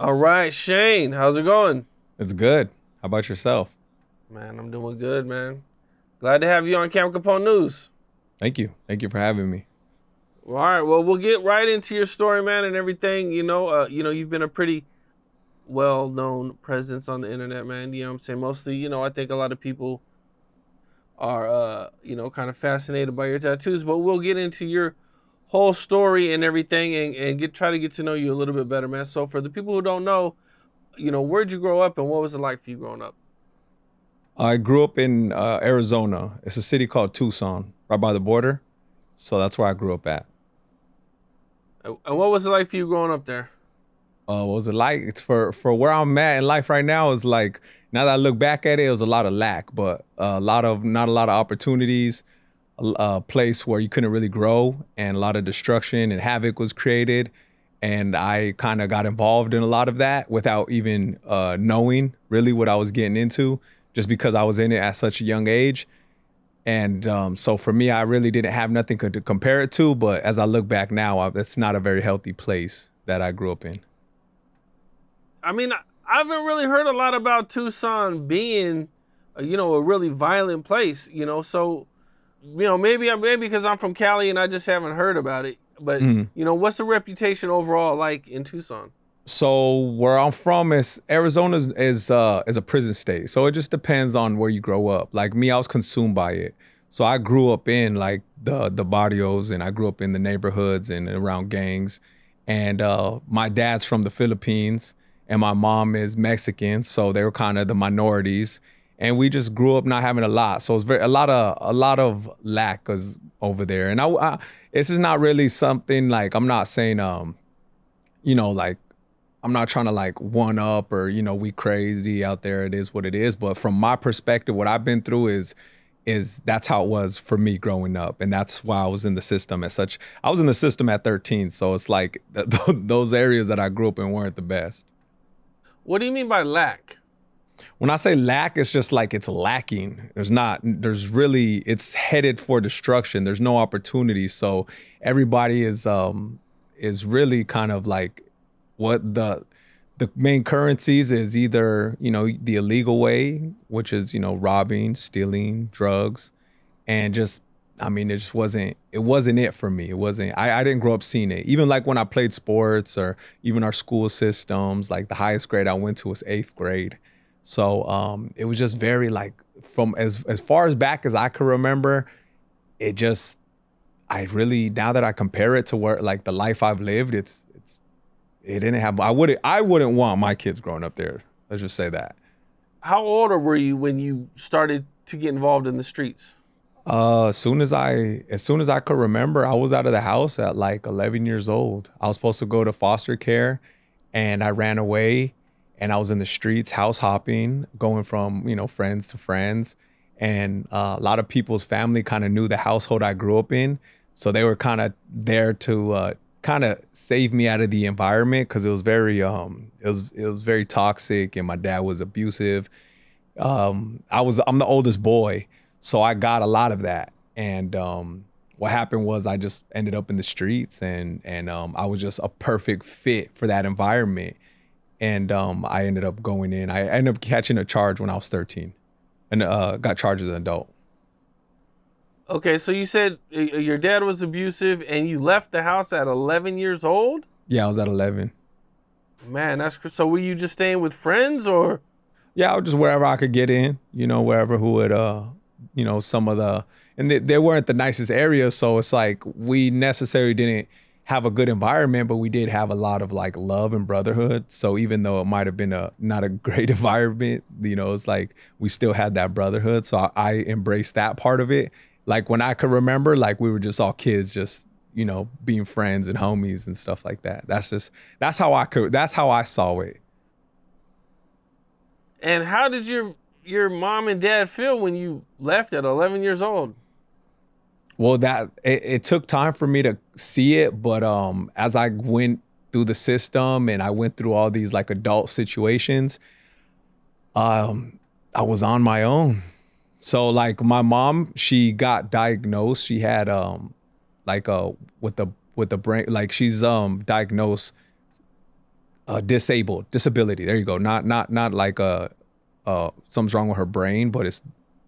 All right, Shane, how's it going? It's good. How about yourself? Man, I'm doing good, man. Glad to have you on Camp Capone News. Thank you. Thank you for having me. All right, well, we'll get right into your story, man, and everything. You've been a pretty well-known presence on the internet, man. You know what I'm saying? Mostly, I think a lot of people are, kind of fascinated by your tattoos, but we'll get into your whole story and everything and try to get to know you a little bit better, man. So for the people who don't know, where'd you grow up and what was it like for you growing up? I grew up in Arizona. It's a city called Tucson, right by the border. So that's where I grew up at. And what was it like for you growing up there? What was it like? It's for where I'm at in life right now is like now that I look back at it, it was a lot of lack, but a lot of not a lot of opportunities. A place where you couldn't really grow, and a lot of destruction and havoc was created. And I kind of got involved in a lot of that without even knowing really what I was getting into, just because I was in it at such a young age. And so for me, I really didn't have nothing to compare it to. But as I look back now, it's not a very healthy place that I grew up in. I mean, I haven't really heard a lot about Tucson being, a really violent place. So maybe because I'm from Cali and I just haven't heard about it. But Mhm. what's the reputation overall like in Tucson? So where I'm from is Arizona is a prison state. So it just depends on where you grow up. Like me, I was consumed by it. So I grew up in like the barrios, and I grew up in the neighborhoods and around gangs. And my dad's from the Philippines and my mom is Mexican, so they were kind of the minorities. And we just grew up not having a lot. So it's very a lot of lack is over there. And it's just not really something like I'm not saying like I'm not trying to like one up or we crazy out there. It is what it is. But from my perspective, what I've been through is that's how it was for me growing up, and that's why I was in the system as such. I was in the system at 13, so it's like those areas that I grew up in weren't the best. What do you mean by lack? When I say lack, it's just like it's lacking. There's really, it's headed for destruction. There's no opportunity. So everybody is really kind of like what the main currencies is either, the illegal way, which is, robbing, stealing, drugs, and just I mean, it wasn't it for me. It wasn't I didn't grow up seeing it. Even like when I played sports or even our school systems, like the highest grade I went to was eighth grade. So it was just very like from as far as back as I could remember, it just I really now that I compare it to where like the life I've lived, it didn't have I wouldn't want my kids growing up there. Let's just say that. How old were you when you started to get involved in the streets? As soon as I could remember, I was out of the house at like 11 years old. I was supposed to go to foster care, and I ran away, and I was in the streets house hopping, going from, friends to friends. And a lot of people's family kind of knew the household I grew up in, so they were kind of there to kind of save me out of the environment because it was very toxic, and my dad was abusive. I'm the oldest boy, so I got a lot of that. And what happened was I just ended up in the streets, and I was just a perfect fit for that environment. And I ended up going in. I ended up catching a charge when I was 13, and got charged as an adult. Okay, so you said your dad was abusive and you left the house at 11 years old? Yeah, I was at 11. Man, so were you just staying with friends or? Yeah, I was just wherever I could get in, wherever who would, some of the, and they weren't the nicest areas. So it's like we necessarily didn't have a good environment, but we did have a lot of like love and brotherhood. So even though it might have been not a great environment, it's like we still had that brotherhood. So I embraced that part of it. Like when I could remember, like we were just all kids, just, being friends and homies and stuff like that. That's how I saw it. And how did your mom and dad feel when you left at 11 years old? Well, it took time for me to see it, but as I went through the system and I went through all these like adult situations, um, I was on my own. So like my mom, she got diagnosed. She had like with the brain, like she's diagnosed disability. There you go. Not like something's wrong with her brain, but it's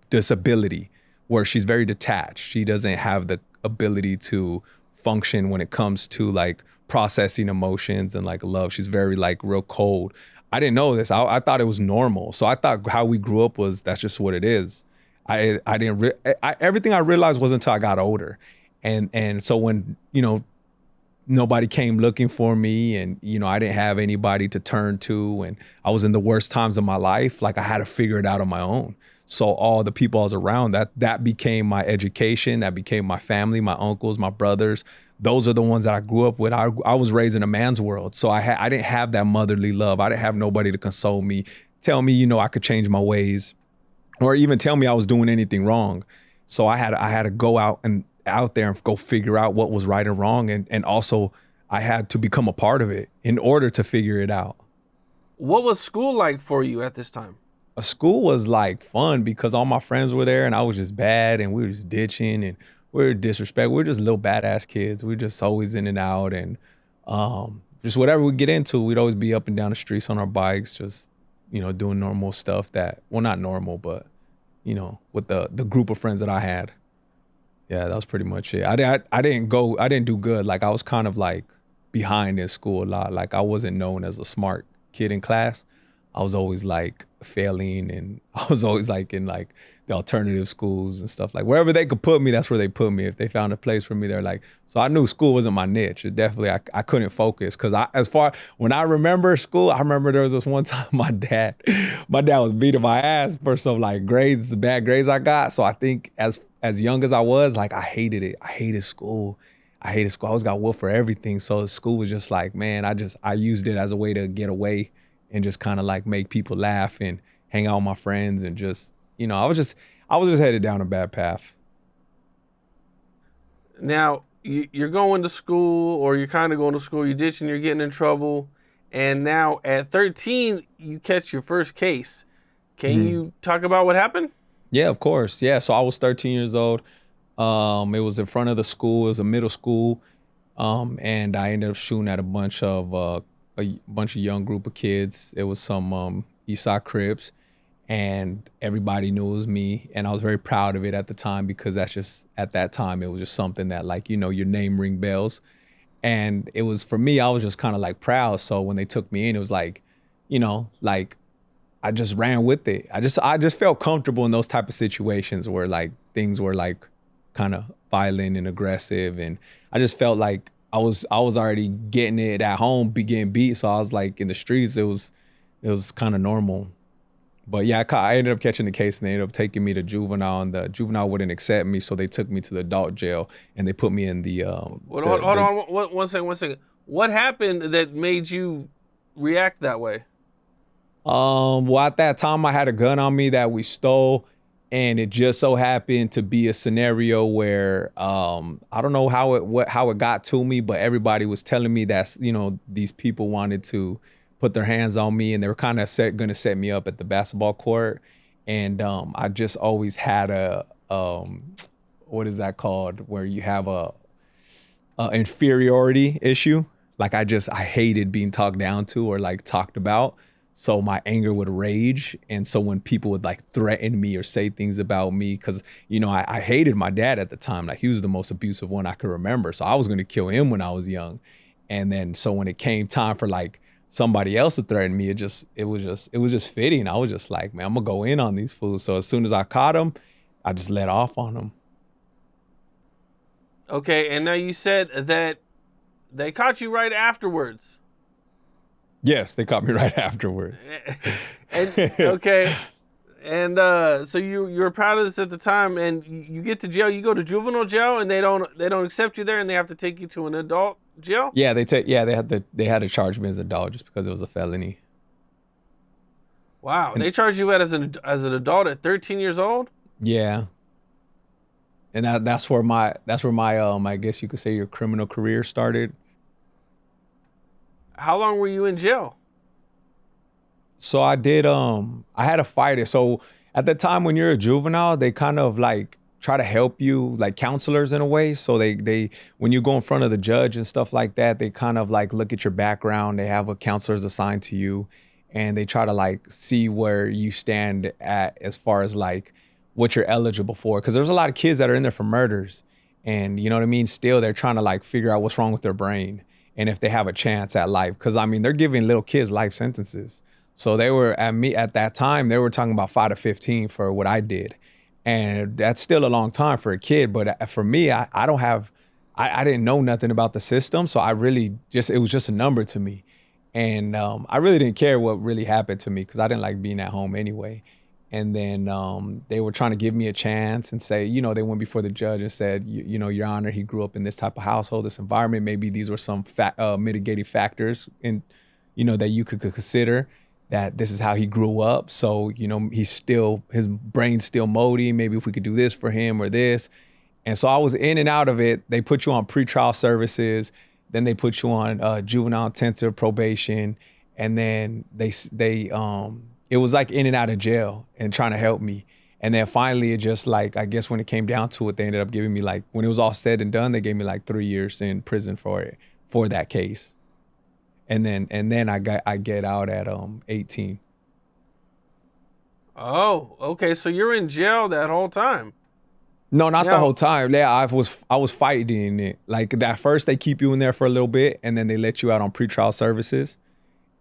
disability where she's very detached. She doesn't have the ability to function when it comes to like processing emotions and like love. She's very like real cold. I didn't know this. I thought it was normal. So I thought how we grew up was that's just what it is. I didn't everything I realized wasn't until I got older. And so when, nobody came looking for me and, I didn't have anybody to turn to and I was in the worst times of my life, like I had to figure it out on my own. So all the people I was around, that became my education, that became my family, my uncles, my brothers. Those are the ones that I grew up with. I was raised in a man's world. So I didn't have that motherly love. I didn't have nobody to console me, tell me, I could change my ways, or even tell me I was doing anything wrong. So I had to go out there and go figure out what was right and wrong. And also I had to become a part of it in order to figure it out. What was school like for you at this time? School was like fun because all my friends were there and I was just bad and we were just ditching and we were disrespectful. We were just little badass kids. We were just always in and out and just whatever we get into, we'd always be up and down the streets on our bikes, just, doing normal stuff not normal, but, with the group of friends that I had. Yeah, that was pretty much it. I didn't do good. Like I was kind of like behind in school a lot. Like I wasn't known as a smart kid in class. I was always like failing and I was always like in like the alternative schools and stuff. Like wherever they could put me, that's where they put me. If they found a place for me, they're like, so I knew school wasn't my niche. It definitely, I couldn't focus because when I remember school, I remember there was this one time my dad was beating my ass for some like bad grades I got. So I think as young as I was, like I hated it. I hated school. I always got whooped for everything. So school was just like, man, I used it as a way to get away and just kind of like make people laugh and hang out with my friends and just, I was just headed down a bad path. Now, you're going to school, or you're kind of going to school, you're ditching, you're getting in trouble, and now at 13, you catch your first case. Can you talk about what happened? Yeah, of course. Yeah, so I was 13 years old. It was in front of the school. It was a middle school, and I ended up shooting at a bunch of young group of kids. It was some East Side Crips, and everybody knew it was me. And I was very proud of it at the time because that's just, at that time, it was just something that like, your name ring bells. And it was, for me, I was just kind of like proud. So when they took me in, it was like, like I just ran with it. I just felt comfortable in those type of situations where like things were like kind of violent and aggressive. And I just felt like I was already getting it at home, getting beat. So I was like in the streets, it was kind of normal. But yeah, I ended up catching the case and they ended up taking me to juvenile, and the juvenile wouldn't accept me. So they took me to the adult jail and they put me in the, hold on, one second. What happened that made you react that way? Well, at that time I had a gun on me that we stole, and it just so happened to be a scenario where I don't know how it got to me, but everybody was telling me that these people wanted to put their hands on me, and they were kind of going to set me up at the basketball court, and I just always had a what is that called, where you have a inferiority issue. Like I hated being talked down to or like talked about. So my anger would rage. And so when people would like threaten me or say things about me, because, I hated my dad at the time. Like he was the most abusive one I could remember. So I was going to kill him when I was young. And then so when it came time for like somebody else to threaten me, it was just fitting. I was just like, man, I'm going to go in on these fools. So as soon as I caught them, I just let off on them. Okay, and now you said that they caught you right afterwards. Yes, they caught me right afterwards. Okay. And so you were proud of this at the time, and you get to jail. You go to juvenile jail, and they don't accept you there, and they have to take you to an adult jail. Yeah, they had to charge me as an adult just because it was a felony. Wow, they charged you as an adult at 13 years old. Yeah, and that's where my I guess you could say your criminal career started. How long were you in jail? So I did I had to fight it. So at the time when you're a juvenile, they kind of like try to help you, like counselors in a way. So they when you go in front of the judge and stuff like that, they kind of like look at your background. They have a counselors assigned to you, and they try to like see where you stand at as far as like what you're eligible for. Because there's a lot of kids that are in there for murders, and you know what I mean. Still, they're trying to like figure out what's wrong with their brain and if they have a chance at life. Because I mean, they're giving little kids life sentences. So they were at that time, they were talking about 5 to 15 for what I did. And that's still a long time for a kid. But for me, I don't have, I didn't know nothing about the system. So I really it was just a number to me. And I really didn't care what really happened to me because I didn't like being at home anyway. And then they were trying to give me a chance and say, you know, they went before the judge and said, you know, Your Honor, he grew up in this type of household, this environment. Maybe these were some mitigating factors in, you know, that you could consider, that this is how he grew up. So, you know, his brain's still moldy. Maybe if we could do this for him or this. And so I was in and out of it. They put you on pretrial services. Then they put you on juvenile intensive probation. And then it was like in and out of jail and trying to help me. And then finally, it just like, I guess when it came down to it, they ended up giving me like, when it was all said and done, they gave me like 3 years in prison for that case. And then I get out at 18. Oh, okay. So you're in jail that whole time. No, not the whole time. Yeah, I was fighting it. Like that first they keep you in there for a little bit and then they let you out on pretrial services.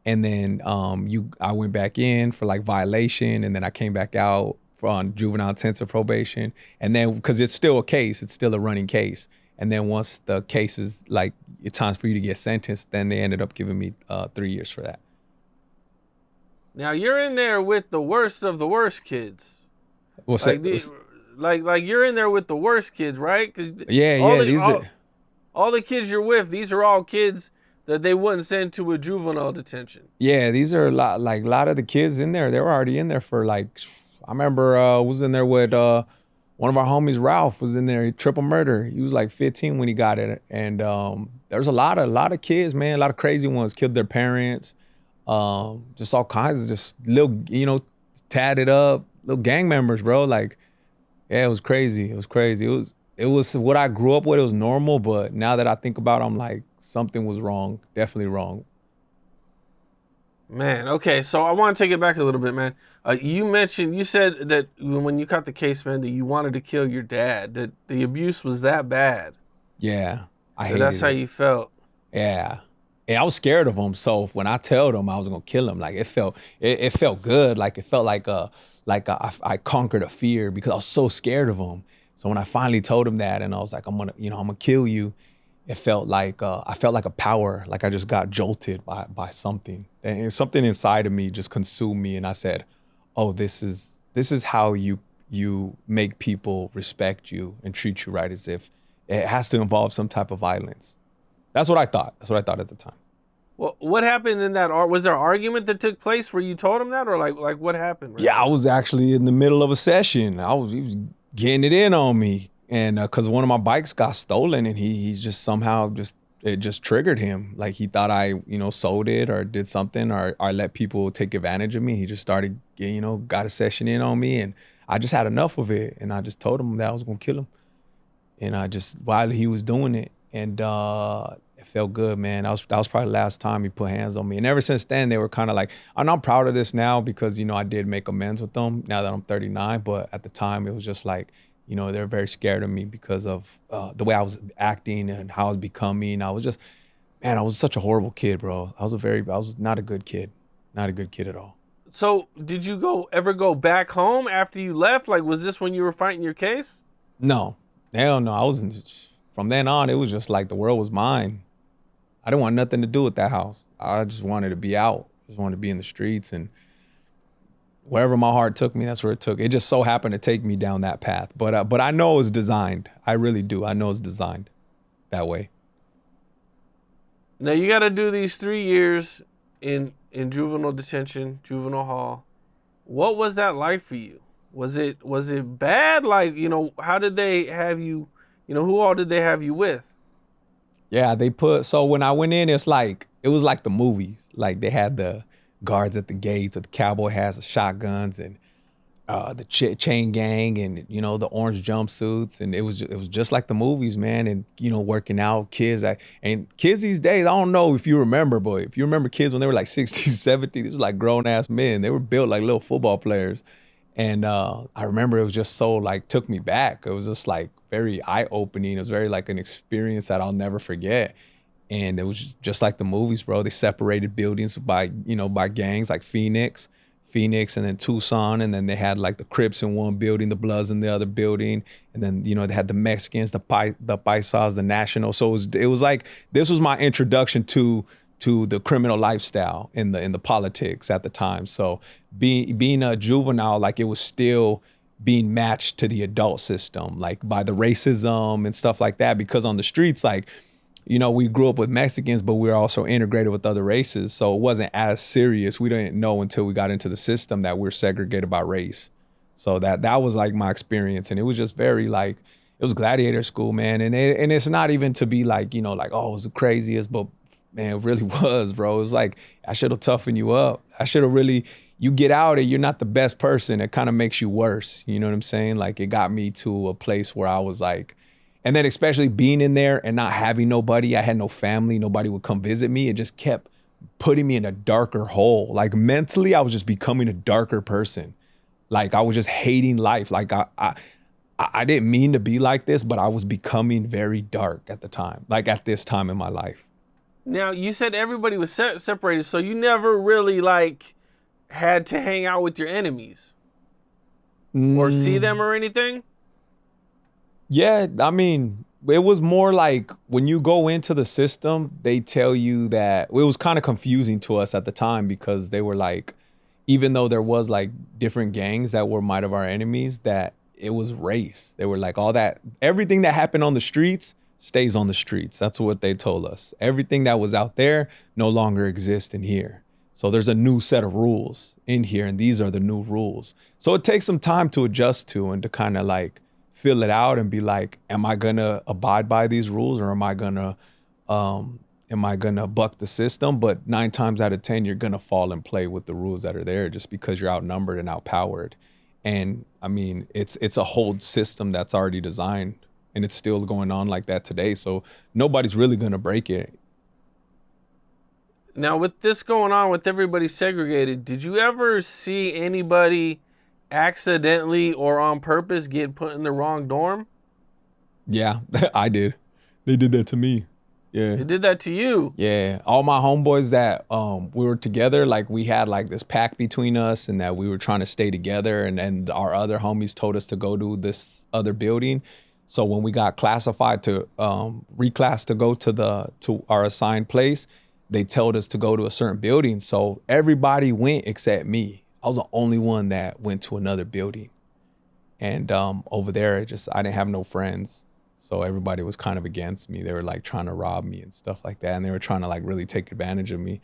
And then I went back in for like violation, and then I came back out on juvenile intensive probation. And then because it's still a case, it's still a running case. And then once the case is like, it's time for you to get sentenced, then they ended up giving me 3 years for that. Now you're in there with the worst of the worst kids. Like you're in there with the worst kids, right? All the kids you're with, these are all kids that they wouldn't send to a juvenile detention. Yeah, these are a lot of the kids in there. They were already in there for like, I remember was in there with one of our homies, Ralph, was in there, triple murder. He was like 15 when he got it. And there's a lot of kids, man, a lot of crazy ones, killed their parents. Just all kinds of just little, you know, tatted up, little gang members, bro. Like, yeah, it was crazy. It was crazy. It was what I grew up with. It was normal, but now that I think about it, I'm like, something was wrong, definitely wrong. Man, okay, so I want to take it back a little bit, man. You said that when you caught the case, man, that you wanted to kill your dad, that the abuse was that bad. Yeah, I hated that's how you felt. Yeah. And I was scared of him, so when I told him I was gonna kill him, like it felt good, like it felt like I conquered a fear because I was so scared of him. So when I finally told him that, and I was like, I'm gonna kill you, it felt like I felt like a power, like I just got jolted by something, and something inside of me just consumed me, and I said, oh, this is how you make people respect you and treat you right, as if it has to involve some type of violence. That's what I thought. That's what I thought at the time. Well, what happened in that? Was there an argument that took place where you told him that, or like what happened? Right? Yeah, I was actually in the middle of a session. He was getting it in on me, and because one of my bikes got stolen, and he's just somehow it just triggered him. Like he thought I, sold it or did something or let people take advantage of me. He just started, got a session in on me, and I just had enough of it, and I just told him that I was gonna kill him, and I just while he was doing it. And it felt good, man. That was probably the last time he put hands on me. And ever since then, they were kind of like, I'm not proud of this now because, I did make amends with them now that I'm 39. But at the time, it was just like, they're very scared of me because of the way I was acting and how I was becoming. I was such a horrible kid, bro. I was not a good kid. Not a good kid at all. So did you ever go back home after you left? Like, was this when you were fighting your case? No. Hell no. I wasn't. From then on, it was just like the world was mine. I didn't want nothing to do with that house. I just wanted to be out. I just wanted to be in the streets, and wherever my heart took me, that's where it took. It just so happened to take me down that path. But I know it was designed. I really do. I know it's designed that way. Now you got to do these 3 years in juvenile detention, juvenile hall. What was that like for you? Was it bad? Like, how did they have you? Who all did they have you with? Yeah, so when I went in, it was like the movies. Like they had the guards at the gates with the cowboy hats, the shotguns, and the chain gang, and the orange jumpsuits, and it was just like the movies, man. And working out, and kids these days, I don't know if you remember, but if you remember kids when they were like 60, 70, these were like grown ass men. They were built like little football players. And I remember it was just so like took me back. It was just like very eye opening. It was very like an experience that I'll never forget. And it was just like the movies, bro. They separated buildings by gangs like Phoenix, and then Tucson, and then they had like the Crips in one building, the Bloods in the other building, and then they had the Mexicans, the Paisas, the Nationals. So it was like this was my introduction to the criminal lifestyle in the politics at the time. So being a juvenile, like it was still being matched to the adult system, like by the racism and stuff like that. Because on the streets, like we grew up with Mexicans, but we were also integrated with other races. So it wasn't as serious. We didn't know until we got into the system that we're segregated by race. So that was like my experience. And it was just very like, it was gladiator school, man. And it's not even to be like, like, oh, it was the craziest, but man, it really was, bro. It was like, I should have toughened you up. I should have really, you get out and you're not the best person. It kind of makes you worse. You know what I'm saying? Like it got me to a place where I was like, and then especially being in there and not having nobody, I had no family, nobody would come visit me. It just kept putting me in a darker hole. Like mentally, I was just becoming a darker person. Like I was just hating life. Like I didn't mean to be like this, but I was becoming very dark at the time, like at this time in my life. Now, you said everybody was separated, so you never really like had to hang out with your enemies or see them or anything? Yeah, I mean, it was more like when you go into the system, they tell you that it was kind of confusing to us at the time because they were like, even though there was like different gangs that might of our enemies, that it was race. They were like everything that happened on the streets stays on the streets. That's what they told us. Everything that was out there no longer exists in here. So there's a new set of rules in here, and these are the new rules. So it takes some time to adjust to and to kind of like fill it out and be like, am I gonna abide by these rules, or am I gonna buck the system? But 9 times out of 10, you're gonna fall and play with the rules that are there just because you're outnumbered and outpowered. And I mean, it's a whole system that's already designed, and it's still going on like that today. So nobody's really gonna break it. Now, with this going on with everybody segregated, did you ever see anybody accidentally or on purpose get put in the wrong dorm? Yeah, I did. They did that to me. Yeah. They did that to you? Yeah. All my homeboys that we were together, like we had like this pact between us and that we were trying to stay together, and our other homies told us to go to this other building. So when we got classified to reclass to go to our assigned place, they told us to go to a certain building. So everybody went except me. I was the only one that went to another building. And over there, I didn't have no friends. So everybody was kind of against me. They were like trying to rob me and stuff like that. And they were trying to like really take advantage of me.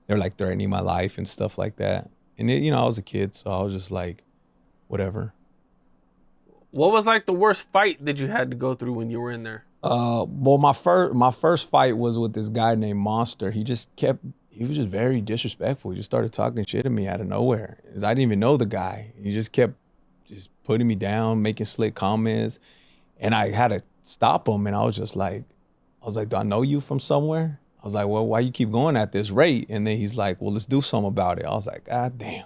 They were like threatening my life and stuff like that. And I was a kid, so I was just like, whatever. What was like the worst fight that you had to go through when you were in there? Well, my first fight was with this guy named Monster. He was just very disrespectful. He just started talking shit to me out of nowhere. I didn't even know the guy. He just kept just putting me down, making slick comments. And I had to stop him. And I was like, do I know you from somewhere? I was like, well, why you keep going at this rate? And then he's like, well, let's do something about it. I was like, God damn.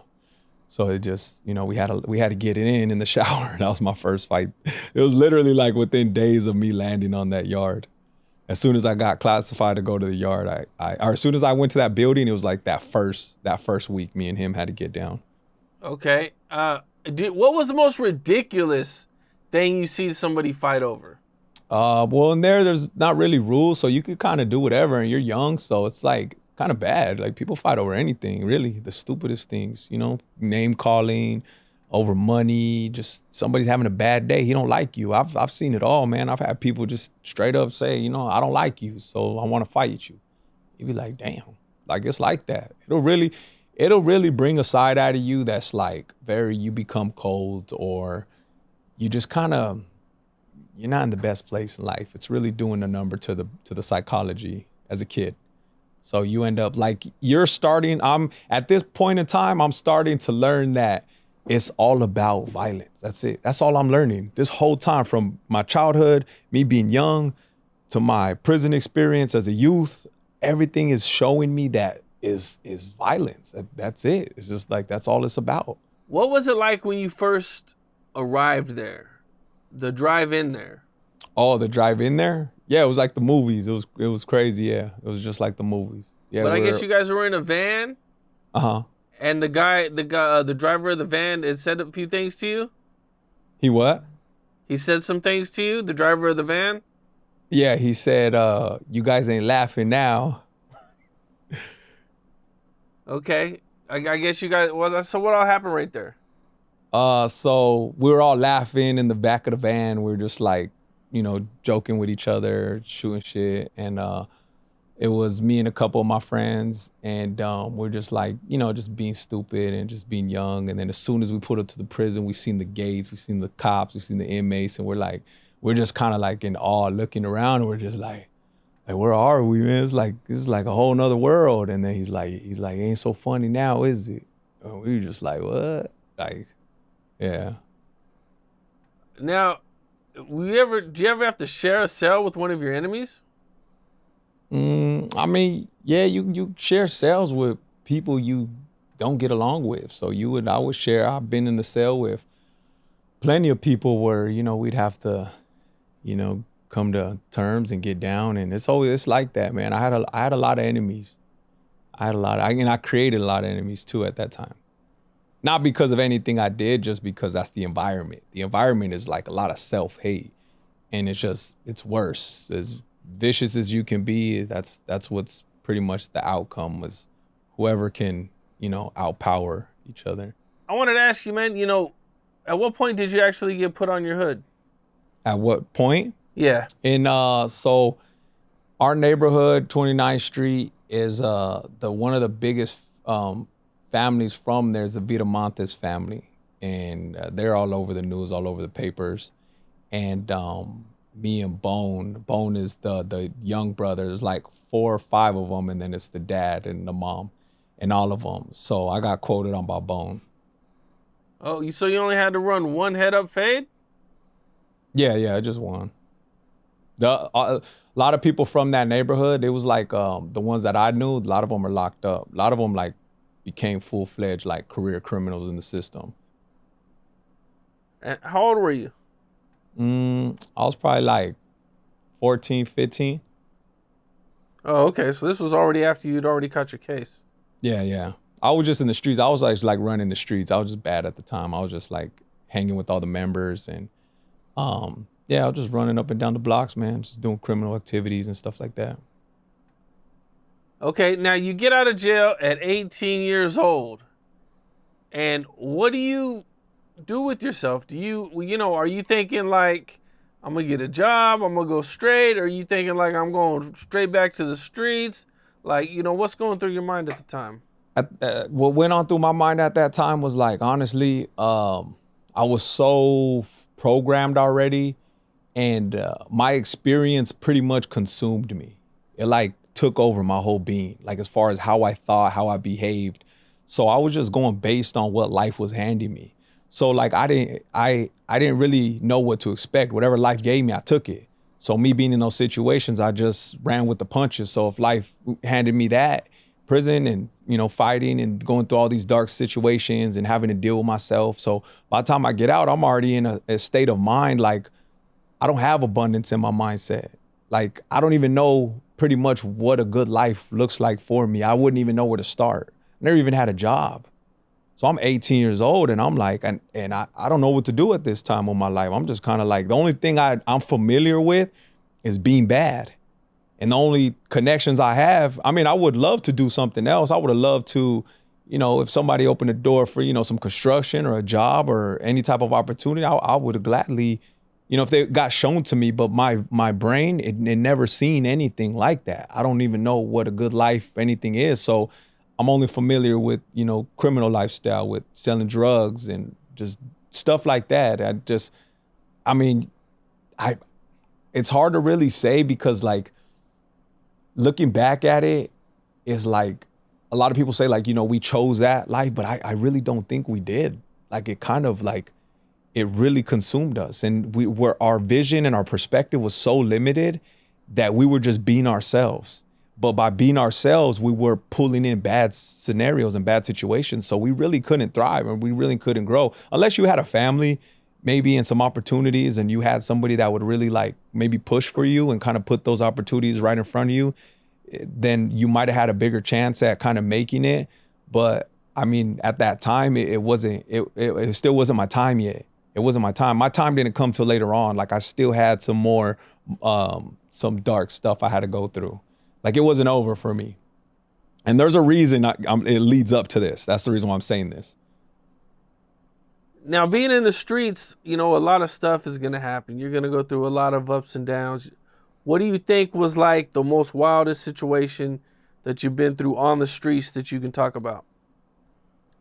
So it just, we had to get it in the shower. That was my first fight. It was literally like within days of me landing on that yard. As soon as I got classified to go to the yard, or as soon as I went to that building, it was like that first week, me and him had to get down. Okay. What was the most ridiculous thing you see somebody fight over? Well, in there's not really rules, so you could kind of do whatever, and you're young, so it's like kind of bad. Like people fight over anything, really, the stupidest things, name calling, over money, just somebody's having a bad day. He don't like you. I've seen it all, man. I've had people just straight up say, I don't like you, so I want to fight you. You'd be like, damn, like it's like that. It'll really bring a side out of you that's like you become cold, or you just kind of, you're not in the best place in life. It's really doing a number to the psychology as a kid. So you end up like I'm at this point in time, I'm starting to learn that it's all about violence. That's it. That's all I'm learning this whole time, from my childhood, me being young, to my prison experience as a youth. Everything is showing me that is violence. That's it. It's just like, that's all it's about. What was it like when you first arrived there? The drive in there? Oh, the drive in there? Yeah, it was like the movies. It was crazy. Yeah, it was just like the movies. Yeah, But I guess you guys were in a van, uh-huh. and the driver of the van, had said a few things to you. He what? He said some things to you, the driver of the van. Yeah, he said, you guys ain't laughing now. Okay, I guess you guys. Well, so what all happened right there? So we were all laughing in the back of the van. We were just like, joking with each other, shooting shit. And it was me and a couple of my friends. And we're just like, just being stupid and just being young. And then as soon as we put up to the prison, we seen the gates, we seen the cops, we seen the inmates. And we're just kind of like in awe, looking around. And we're just like, where are we, man? It's like, this is like a whole nother world. And then he's like, ain't so funny now, is it? And we were just like, what? Like, yeah. Now, did you ever have to share a cell with one of your enemies? I mean, yeah, you share cells with people you don't get along with. So I would share. I've been in the cell with plenty of people where, we'd have to, come to terms and get down. And it's like that, man. I had a lot of enemies. I created a lot of enemies too at that time. Not because of anything I did, just because that's the environment. The environment is like a lot of self-hate, and it's worse. As vicious as you can be, that's what's pretty much the outcome, is whoever can, outpower each other. I wanted to ask you, man, at what point did you actually get put on your hood? At what point? Yeah. And so our neighborhood, 29th Street, is the one of the biggest families from there's the Vitamontes family, and they're all over the news, all over the papers. And me and Bone is the young brother. There's like 4 or 5 of them, and then it's the dad and the mom and all of them. So I got quoted on by Bone. Oh, so you only had to run one head up fade? Yeah, I just won. A lot of people from that neighborhood, it was like the ones that I knew, a lot of them are locked up. A lot of them like became full-fledged like career criminals in the system. And how old were you? I was probably like 14, 15. Oh, okay. So this was already after you'd already caught your case. Yeah. I was just in the streets. I was like running the streets. I was just bad at the time. I was just like hanging with all the members, and yeah, I was just running up and down the blocks, man, just doing criminal activities and stuff like that. Okay, now you get out of jail at 18 years old. And what do you do with yourself? Are you thinking like, I'm going to get a job, I'm going to go straight? Or are you thinking like, I'm going straight back to the streets? Like, what's going through your mind at the time? What went on through my mind at that time was like, honestly, I was so programmed already, and my experience pretty much consumed me. It like took over my whole being, like as far as how I thought, how I behaved. So I was just going based on what life was handing me. So like I didn't really know what to expect. Whatever life gave me, I took it. So me being in those situations, I just ran with the punches. So if life handed me that, prison and, fighting and going through all these dark situations and having to deal with myself. So by the time I get out, I'm already in a state of mind like I don't have abundance in my mindset. Like I don't even know pretty much what a good life looks like for me. I wouldn't even know where to start. I never even had a job. So I'm 18 years old, and I'm like, and I don't know what to do at this time of my life. I'm just kind of like, the only thing I'm familiar with is being bad. And the only connections I have, I mean, I would love to do something else. I would have loved to, if somebody opened the door for, some construction or a job or any type of opportunity, I would have gladly, if they got shown to me. But my brain, it never seen anything like that. I don't even know what a good life anything is. So I'm only familiar with, criminal lifestyle, with selling drugs and just stuff like that. It's hard to really say, because like looking back at it is like, a lot of people say like, we chose that life, but I really don't think we did. like it kind of like it really consumed us, and our vision and our perspective was so limited that we were just being ourselves. But by being ourselves, we were pulling in bad scenarios and bad situations. So we really couldn't thrive and we really couldn't grow unless you had a family, maybe, and some opportunities, and you had somebody that would really like maybe push for you and kind of put those opportunities right in front of you. Then you might have had a bigger chance at kind of making it. But I mean, at that time, it still wasn't my time yet. It wasn't my time. My time didn't come till later on. Like I still had some more, some dark stuff I had to go through. Like it wasn't over for me. And there's a reason it leads up to this. That's the reason why I'm saying this. Now, being in the streets, you know, a lot of stuff is going to happen. You're going to go through a lot of ups and downs. What do you think was like the most wildest situation that you've been through on the streets that you can talk about?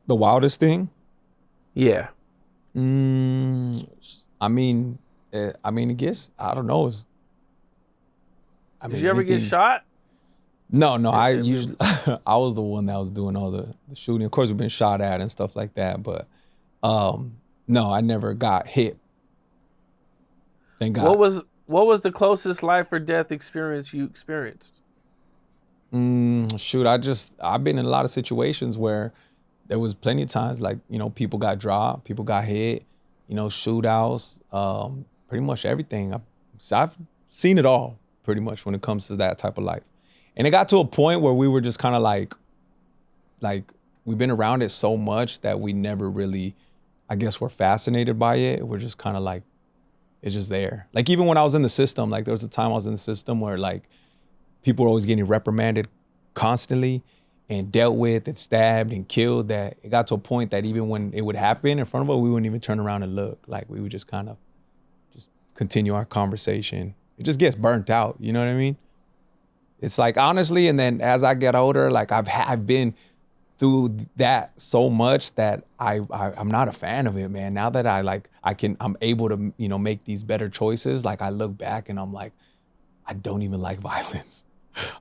The wildest thing? Yeah. I mean, I guess, I don't know. Did you ever get shot? No, I usually, I was the one that was doing all the shooting. Of course, we've been shot at and stuff like that, but no, I never got hit. Thank God. What was the closest life or death experience you experienced? Shoot, I've been in a lot of situations where there was plenty of times like, you know, people got dropped, people got hit, you know, shootouts, pretty much everything. I've seen it all pretty much when it comes to that type of life. And it got to a point where we were just kind of like we've been around it so much that we never really, I guess, were fascinated by it. We're just kind of like, it's just there. Like even when I was in the system, like there was a time I was in the system where like people were always getting reprimanded constantly and dealt with and stabbed and killed, that it got to a point that even when it would happen in front of us, we wouldn't even turn around and look. Like we would just kind of just continue our conversation. It just gets burnt out. You know what I mean? It's like, honestly, and then as I get older, like I've been through that so much that I'm not a fan of it, man. Now that I'm able to, you know, make these better choices. Like I look back and I'm like, I don't even like violence.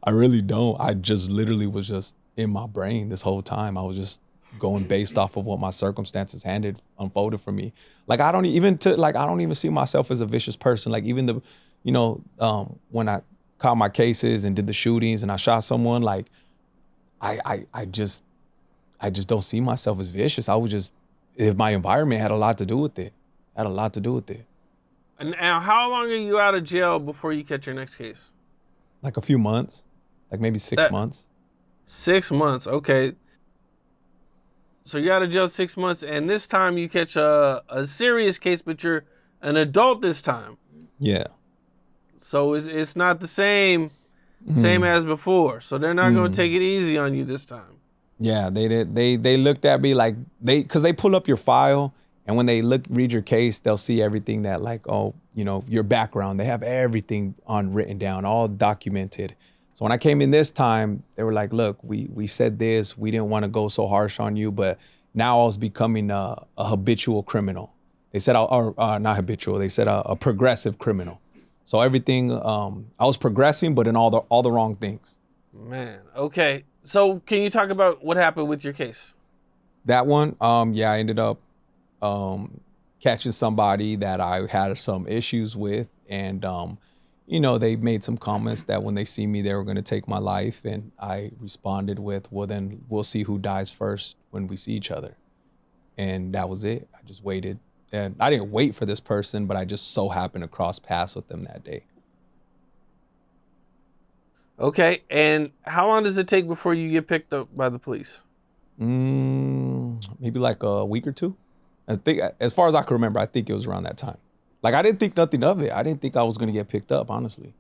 I really don't. I just literally was just in my brain this whole time. I was just going based off of what my circumstances unfolded for me. Like I don't even see myself as a vicious person. Like even when I caught my cases and did the shootings and I shot someone, like I just don't see myself as vicious. If my environment had a lot to do with it. And now, how long are you out of jail before you catch your next case? Like a few months, like maybe 6 months. 6 months, okay. So you're out of jail 6 months, and this time you catch a serious case, but you're an adult this time. Yeah. So it's not the same as before. So they're not going to take it easy on you this time. Yeah, they did. They looked at me like because they pull up your file, and when they read your case, they'll see everything that like, oh, you know, your background. They have everything written down, all documented. So when I came in this time, they were like, look, we said this, we didn't want to go so harsh on you, but now I was becoming a habitual criminal. They said, not habitual, they said a progressive criminal. So everything, I was progressing, but in all the wrong things. Man, okay. So can you talk about what happened with your case? That one, I ended up catching somebody that I had some issues with, and you know, they made some comments that when they see me, they were going to take my life, and I responded with, well, then we'll see who dies first when we see each other. And that was it. I just waited. And I didn't wait for this person, but I just so happened to cross paths with them that day. Okay, and how long does it take before you get picked up by the police? Maybe like a week or two. I think, as far as I can remember, I think it was around that time. Like I didn't think nothing of it. I didn't think I was gonna get picked up, honestly.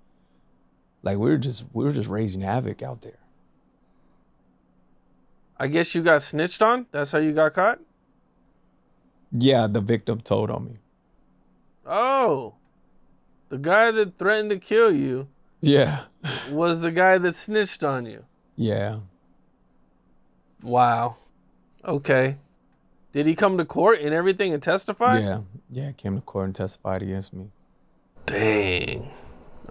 Like we were just raising havoc out there. I guess you got snitched on? That's how you got caught? Yeah, the victim told on me. Oh, the guy that threatened to kill you. Yeah. Was the guy that snitched on you. Yeah. Wow. Okay. Did he come to court and everything and testify? Yeah. Yeah, he came to court and testified against me. Dang.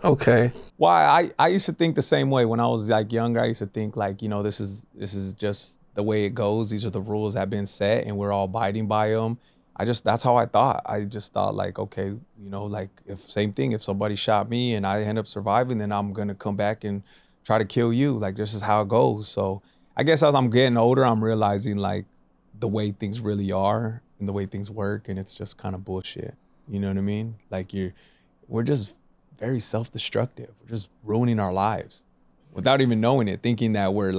Okay. Why I used to think the same way when I was like younger. I used to think like, you know, this is just the way it goes. These are the rules that have been set, and we're all abiding by them. That's how I thought. I just thought like, okay, like if somebody shot me and I end up surviving, then I'm gonna come back and try to kill you. Like this is how it goes. So I guess as I'm getting older, I'm realizing like the way things really are and the way things work, and it's just kind of bullshit. You know what I mean? Like we're just very self-destructive. We're just ruining our lives without even knowing it, thinking that we're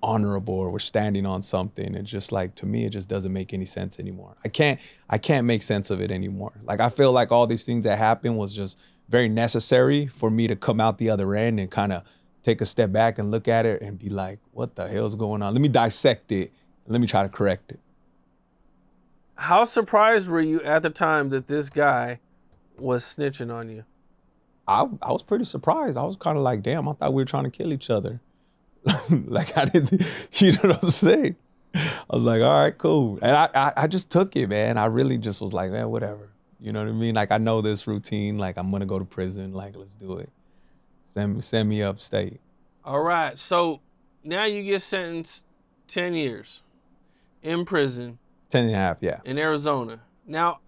honorable or we're standing on something. It's just like, to me, it just doesn't make any sense anymore. I can't make sense of it anymore. Like I feel like all these things that happened was just very necessary for me to come out the other end and kind of take a step back and look at it and be like, what the hell's going on? Let me dissect it and let me try to correct it. How surprised were you at the time that this guy was snitching on you? I was pretty surprised. I was kind of like, damn, I thought we were trying to kill each other. Like I didn't, you know what I'm saying? I was like, all right, cool. And I just took it, man. I really just was like, man, whatever. You know what I mean? Like I know this routine, like I'm gonna go to prison, like let's do it. Send me upstate. All right, so now you get sentenced 10 years in prison. 10 and a half, yeah. In Arizona. Now,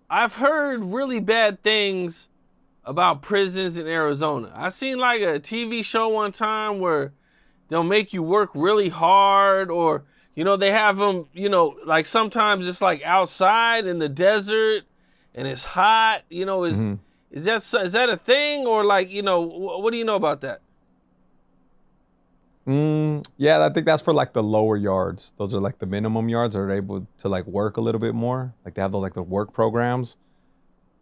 I've heard really bad things about prisons in Arizona. I seen like a TV show one time where they'll make you work really hard, or, they have them, like sometimes it's like outside in the desert and it's hot, is that a thing, or like, what do you know about that? Yeah, I think that's for like the lower yards. Those are like the minimum yards, are able to like work a little bit more. Like they have those like the work programs.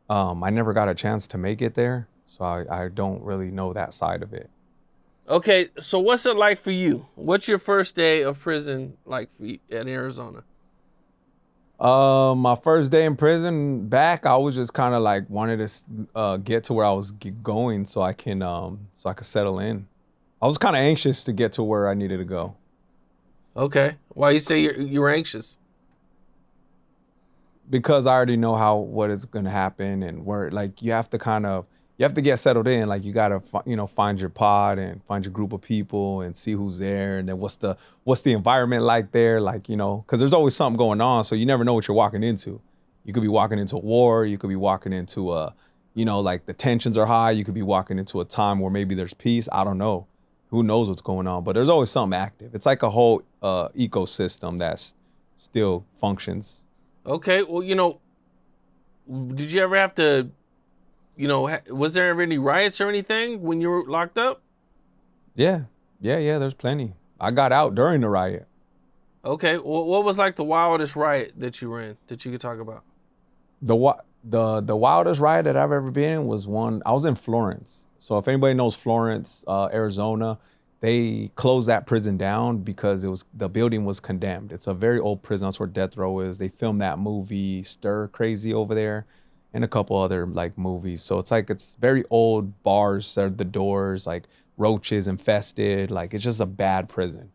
I never got a chance to make it there, so I don't really know that side of it. Okay, so what's it like for you? What's your first day of prison like for you in Arizona? My first day in prison back, I was just kind of like wanted to get to where I was going so I could settle in. I was kind of anxious to get to where I needed to go. Okay, why you say you were anxious? Because I already know what is going to happen, and where like you have to get settled in. Like you got to find your pod and find your group of people and see who's there, and then what's the environment like there, like because there's always something going on, so you never know what you're walking into. You could be walking into a war, you could be walking into like the tensions are high, you could be walking into a time where maybe there's peace. I don't know. Who knows what's going on, but there's always something active. It's like a whole ecosystem that still functions. Okay, well, did you ever have to, was there ever any riots or anything when you were locked up? Yeah, there's plenty. I got out during the riot. Okay, well, what was like the wildest riot that you were in that you could talk about? The wildest riot that I've ever been in was one. I was in Florence. So if anybody knows Florence, Arizona, they closed that prison down because the building was condemned. It's a very old prison. That's where death row is. They filmed that movie Stir Crazy over there, and a couple other like movies. So it's very old bars. The doors like roaches infested. Like it's just a bad prison.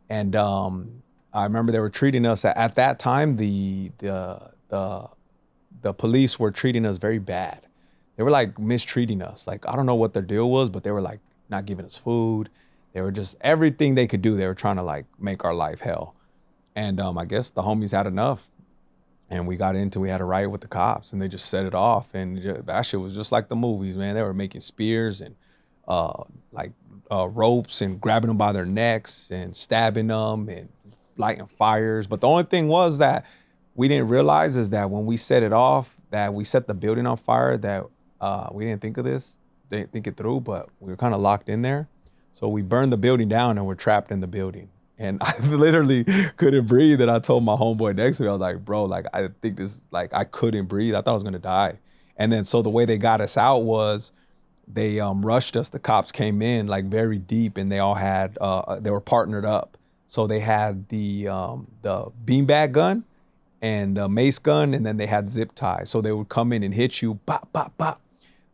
And I remember they were treating us at that time. The police were treating us very bad. They were like mistreating us. Like, I don't know what their deal was, but they were like not giving us food. They were just everything they could do. They were trying to like make our life hell. And I guess the homies had enough, and we had a riot with the cops, and they just set it off. And that shit was just like the movies, man. They were making spears and ropes and grabbing them by their necks and stabbing them and lighting fires. But the only thing was that we didn't realize is that when we set it off, that we set the building on fire, that we didn't think of this, didn't think it through, but we were kind of locked in there. So we burned the building down and we're trapped in the building. And I literally couldn't breathe. And I told my homeboy next to me, I was like, bro, like, I think this, like, I couldn't breathe. I thought I was gonna die. And then, so the way they got us out was they rushed us. The cops came in like very deep, and they all had, they were partnered up. So they had the beanbag gun and the mace gun, and then they had zip ties. So they would come in and hit you, bop, bop, bop,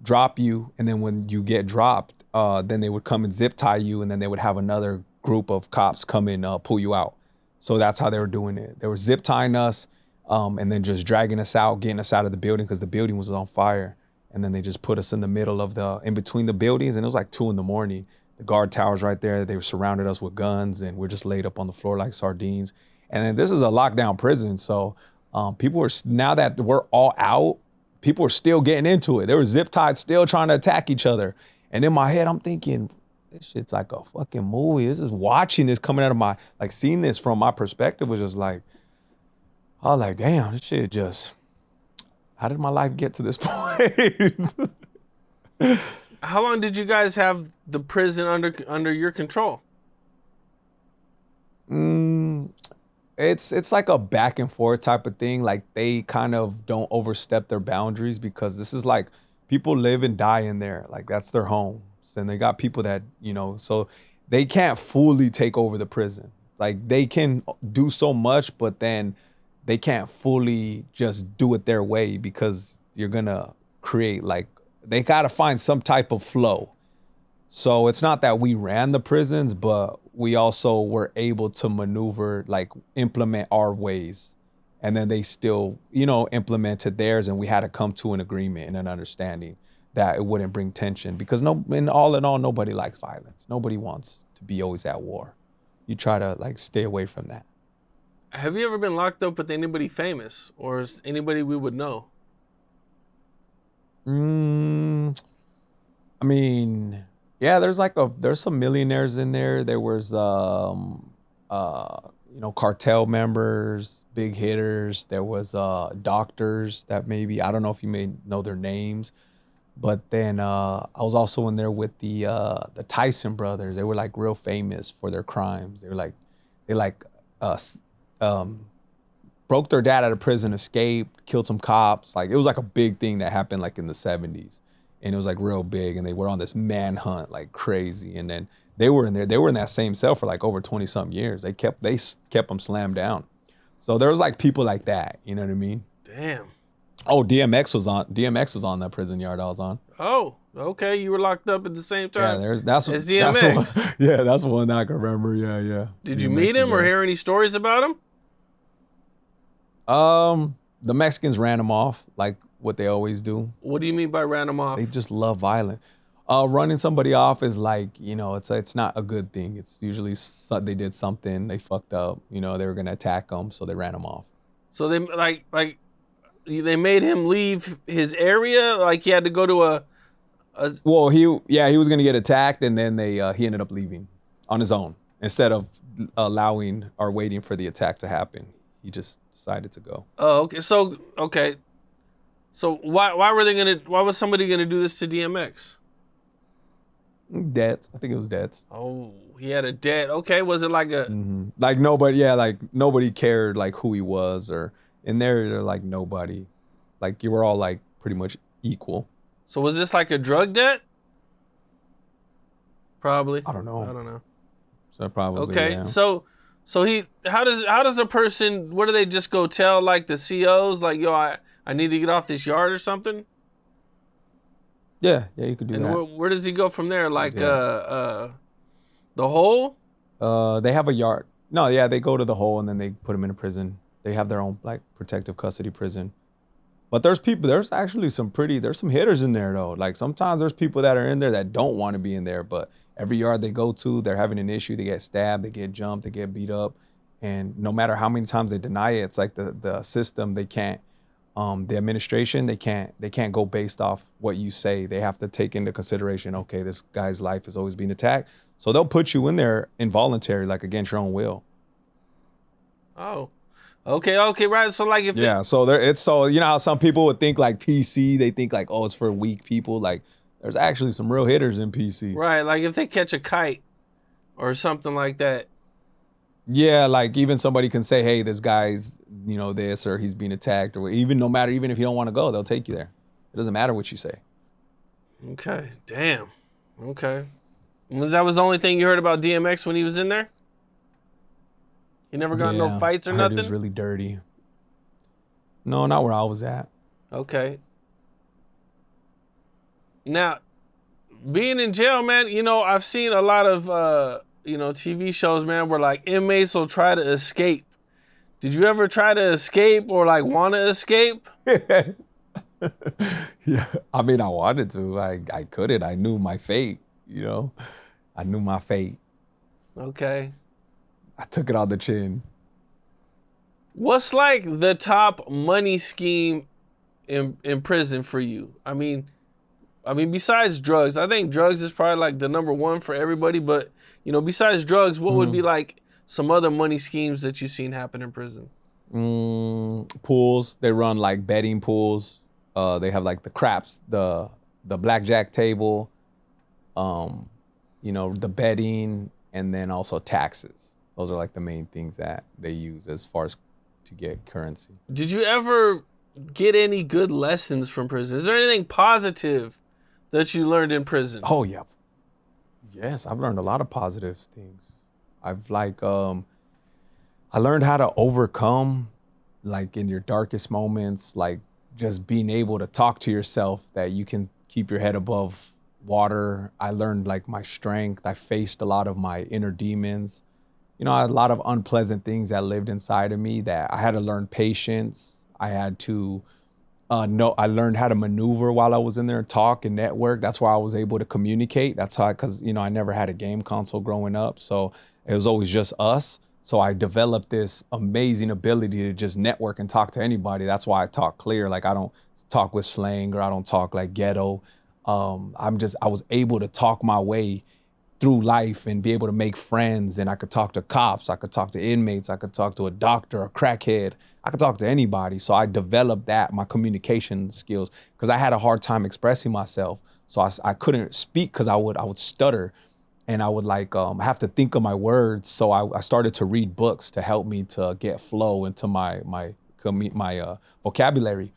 drop you. And then when you get dropped, then they would come and zip tie you, and then they would have another group of cops come and pull you out. So that's how they were doing it. They were zip tying us and then just dragging us out, getting us out of the building because the building was on fire. And then they just put us in the middle of in between the buildings, and it was like 2 a.m. the guard towers right there. They surrounded us with guns, and we're just laid up on the floor like sardines. And then this is a lockdown prison, so people are, now that we're all out, people are still getting into it. They were zip tied, still trying to attack each other. And in my head, I'm thinking, this shit's like a fucking movie. This is watching this coming out of my, like seeing this from my perspective was just like, I was like, damn, this shit just, how did my life get to this point? How long did you guys have the prison under your control? It's like a back and forth type of thing. Like they kind of don't overstep their boundaries because this is like people live and die in there. Like that's their home. And they got people that, you know, so they can't fully take over the prison. Like they can do so much, but then they can't fully just do it their way because you're gonna create like, they gotta find some type of flow. So it's not that we ran the prisons, but we also were able to maneuver, like implement our ways. And then they still, you know, implemented theirs, and we had to come to an agreement and an understanding that it wouldn't bring tension because in all, nobody likes violence. Nobody wants to be always at war. You try to like stay away from that. Have you ever been locked up with anybody famous or is anybody we would know? I mean, yeah, there's some millionaires in there. There was you know, cartel members, big hitters. There was doctors that maybe, I don't know if you may know their names, but then I was also in there with the Tyson brothers. They were like real famous for their crimes. They broke their dad out of prison, escaped, killed some cops. Like it was like a big thing that happened like in the 70s. And it was like real big, and they were on this manhunt like crazy. And then they were in that same cell for like over 20 something years. They kept them slammed down. So there was like people like that, you know what I mean? Damn. Oh, DMX was on that prison yard I was on. Oh, okay. You were locked up at the same time. Yeah, that's DMX. That's one I can remember. Yeah. Did you meet him or hear any stories about him? The Mexicans ran him off like what they always do. What do you mean by ran him off? They just love violence. Running somebody off is like, you know, it's not a good thing. It's usually they did something, they fucked up, you know, they were gonna attack them, so they ran him off. So they like they made him leave his area, like he had to go to a. Well, he was gonna get attacked, and then he ended up leaving on his own instead of allowing or waiting for the attack to happen. He just decided to go. Oh, okay. So why was somebody gonna do this to DMX? Debts. I think it was debts. Oh, he had a debt. Okay, was it like a like nobody? Yeah, like nobody cared like who he was, or in there they're like nobody, like you were all like pretty much equal. So was this like a drug debt? Probably. I don't know. So probably. Okay, yeah. so how does a person? What do they just go tell like the COs like, yo, I need to get off this yard or something? Yeah, you could do and that. Where does he go from there? Like the hole? They have a yard. No, yeah, they go to the hole and then they put him in a prison. They have their own like protective custody prison. But there's actually some hitters in there though. Like sometimes there's people that are in there that don't want to be in there, but every yard they go to, they're having an issue. They get stabbed, they get jumped, they get beat up. And no matter how many times they deny it, it's like the system, they can't, the administration, they can't go based off what you say. They have to take into consideration, okay, this guy's life is always being attacked. So they'll put you in there involuntary, like against your own will. Oh, okay, right. So like so you know how some people would think like PC, they think like, oh, it's for weak people. Like there's actually some real hitters in PC. Right, like if they catch a kite or something like that. Yeah, like even somebody can say, hey, this guy's, you know, this, or he's being attacked, or even if you don't want to go, they'll take you there. It doesn't matter what you say. Okay, damn. Okay. That was the only thing you heard about DMX when he was in there? He never got no fights or nothing? He was really dirty. No, not where I was at. Okay. Now, being in jail, man, you know, I've seen a lot of, you know, TV shows, man, where like inmates will try to escape. Did you ever try to escape or like want to escape? Yeah, I mean, I wanted to. I couldn't. I knew my fate, you know. I knew my fate. Okay. I took it on the chin. What's like the top money scheme in prison for you? I mean, besides drugs, I think drugs is probably like the number one for everybody. But besides drugs, what would be like some other money schemes that you've seen happen in prison? Pools. They run like betting pools. They have like the craps, the blackjack table, the betting, and then also taxes. Those are like the main things that they use as far as to get currency. Did you ever get any good lessons from prison? Is there anything positive that you learned in prison? Oh yeah. Yes, I've learned a lot of positive things. I've I learned how to overcome, like in your darkest moments, like just being able to talk to yourself that you can keep your head above water. I learned like my strength. I faced a lot of my inner demons. I had a lot of unpleasant things that lived inside of me that I had to learn patience. I had to I learned how to maneuver while I was in there and talk and network. That's why I was able to communicate. That's how, because I never had a game console growing up, so it was always just us. So I developed this amazing ability to just network and talk to anybody. That's why I talk clear. Like I don't talk with slang, or I don't talk like ghetto. I was able to talk my way through life and be able to make friends. And I could talk to cops, I could talk to inmates, I could talk to a doctor, a crackhead, I could talk to anybody. So I developed my communication skills, because I had a hard time expressing myself. So I couldn't speak because I would stutter, and I would have to think of my words. So I started to read books to help me to get flow into my vocabulary.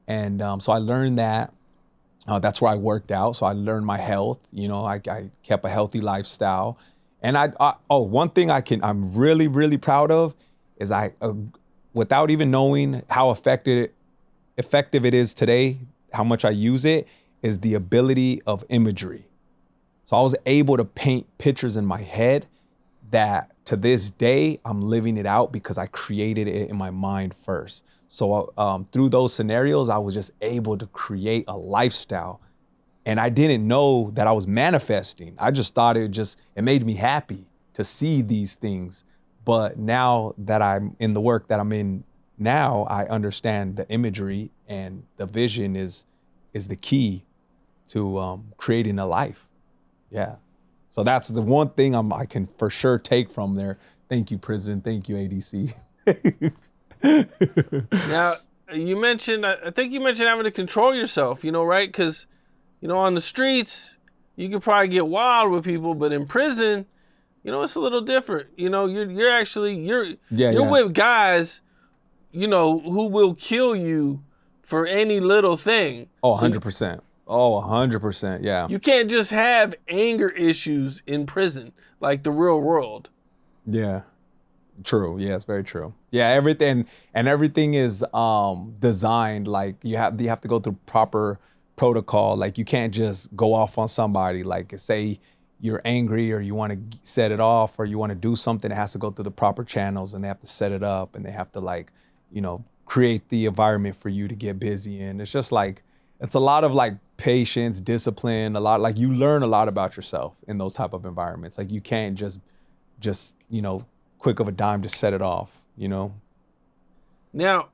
And so I learned that. That's where I worked out. So I learned my health. I kept a healthy lifestyle. And one thing I'm really, really proud of is without even knowing how effective it is today, how much I use it, is the ability of imagery. So I was able to paint pictures in my head that to this day, I'm living it out because I created it in my mind first. So through those scenarios, I was just able to create a lifestyle. And I didn't know that I was manifesting. I just thought it made me happy to see these things. But now that I'm in the work that I'm in now, I understand the imagery, and the vision is the key to creating a life. Yeah. So that's the one thing I can for sure take from there. Thank you, prison. Thank you, ADC. Now, I think you mentioned having to control yourself, right? Because, on the streets, you could probably get wild with people, but in prison, it's a little different. You're with guys, who will kill you for any little thing. Oh, 100%. Oh, 100%. Yeah. You can't just have anger issues in prison, like the real world. Yeah. True. Yeah, it's very true. Yeah, everything is designed, like you have to go through proper protocol. Like you can't just go off on somebody. Like say you're angry or you want to set it off or you want to do something, it has to go through the proper channels, and they have to set it up, and they have to create the environment for you to get busy in. It's just it's a lot of patience, discipline, a lot, you learn a lot about yourself in those type of environments. Like you can't just quick of a dime to set it off. Now,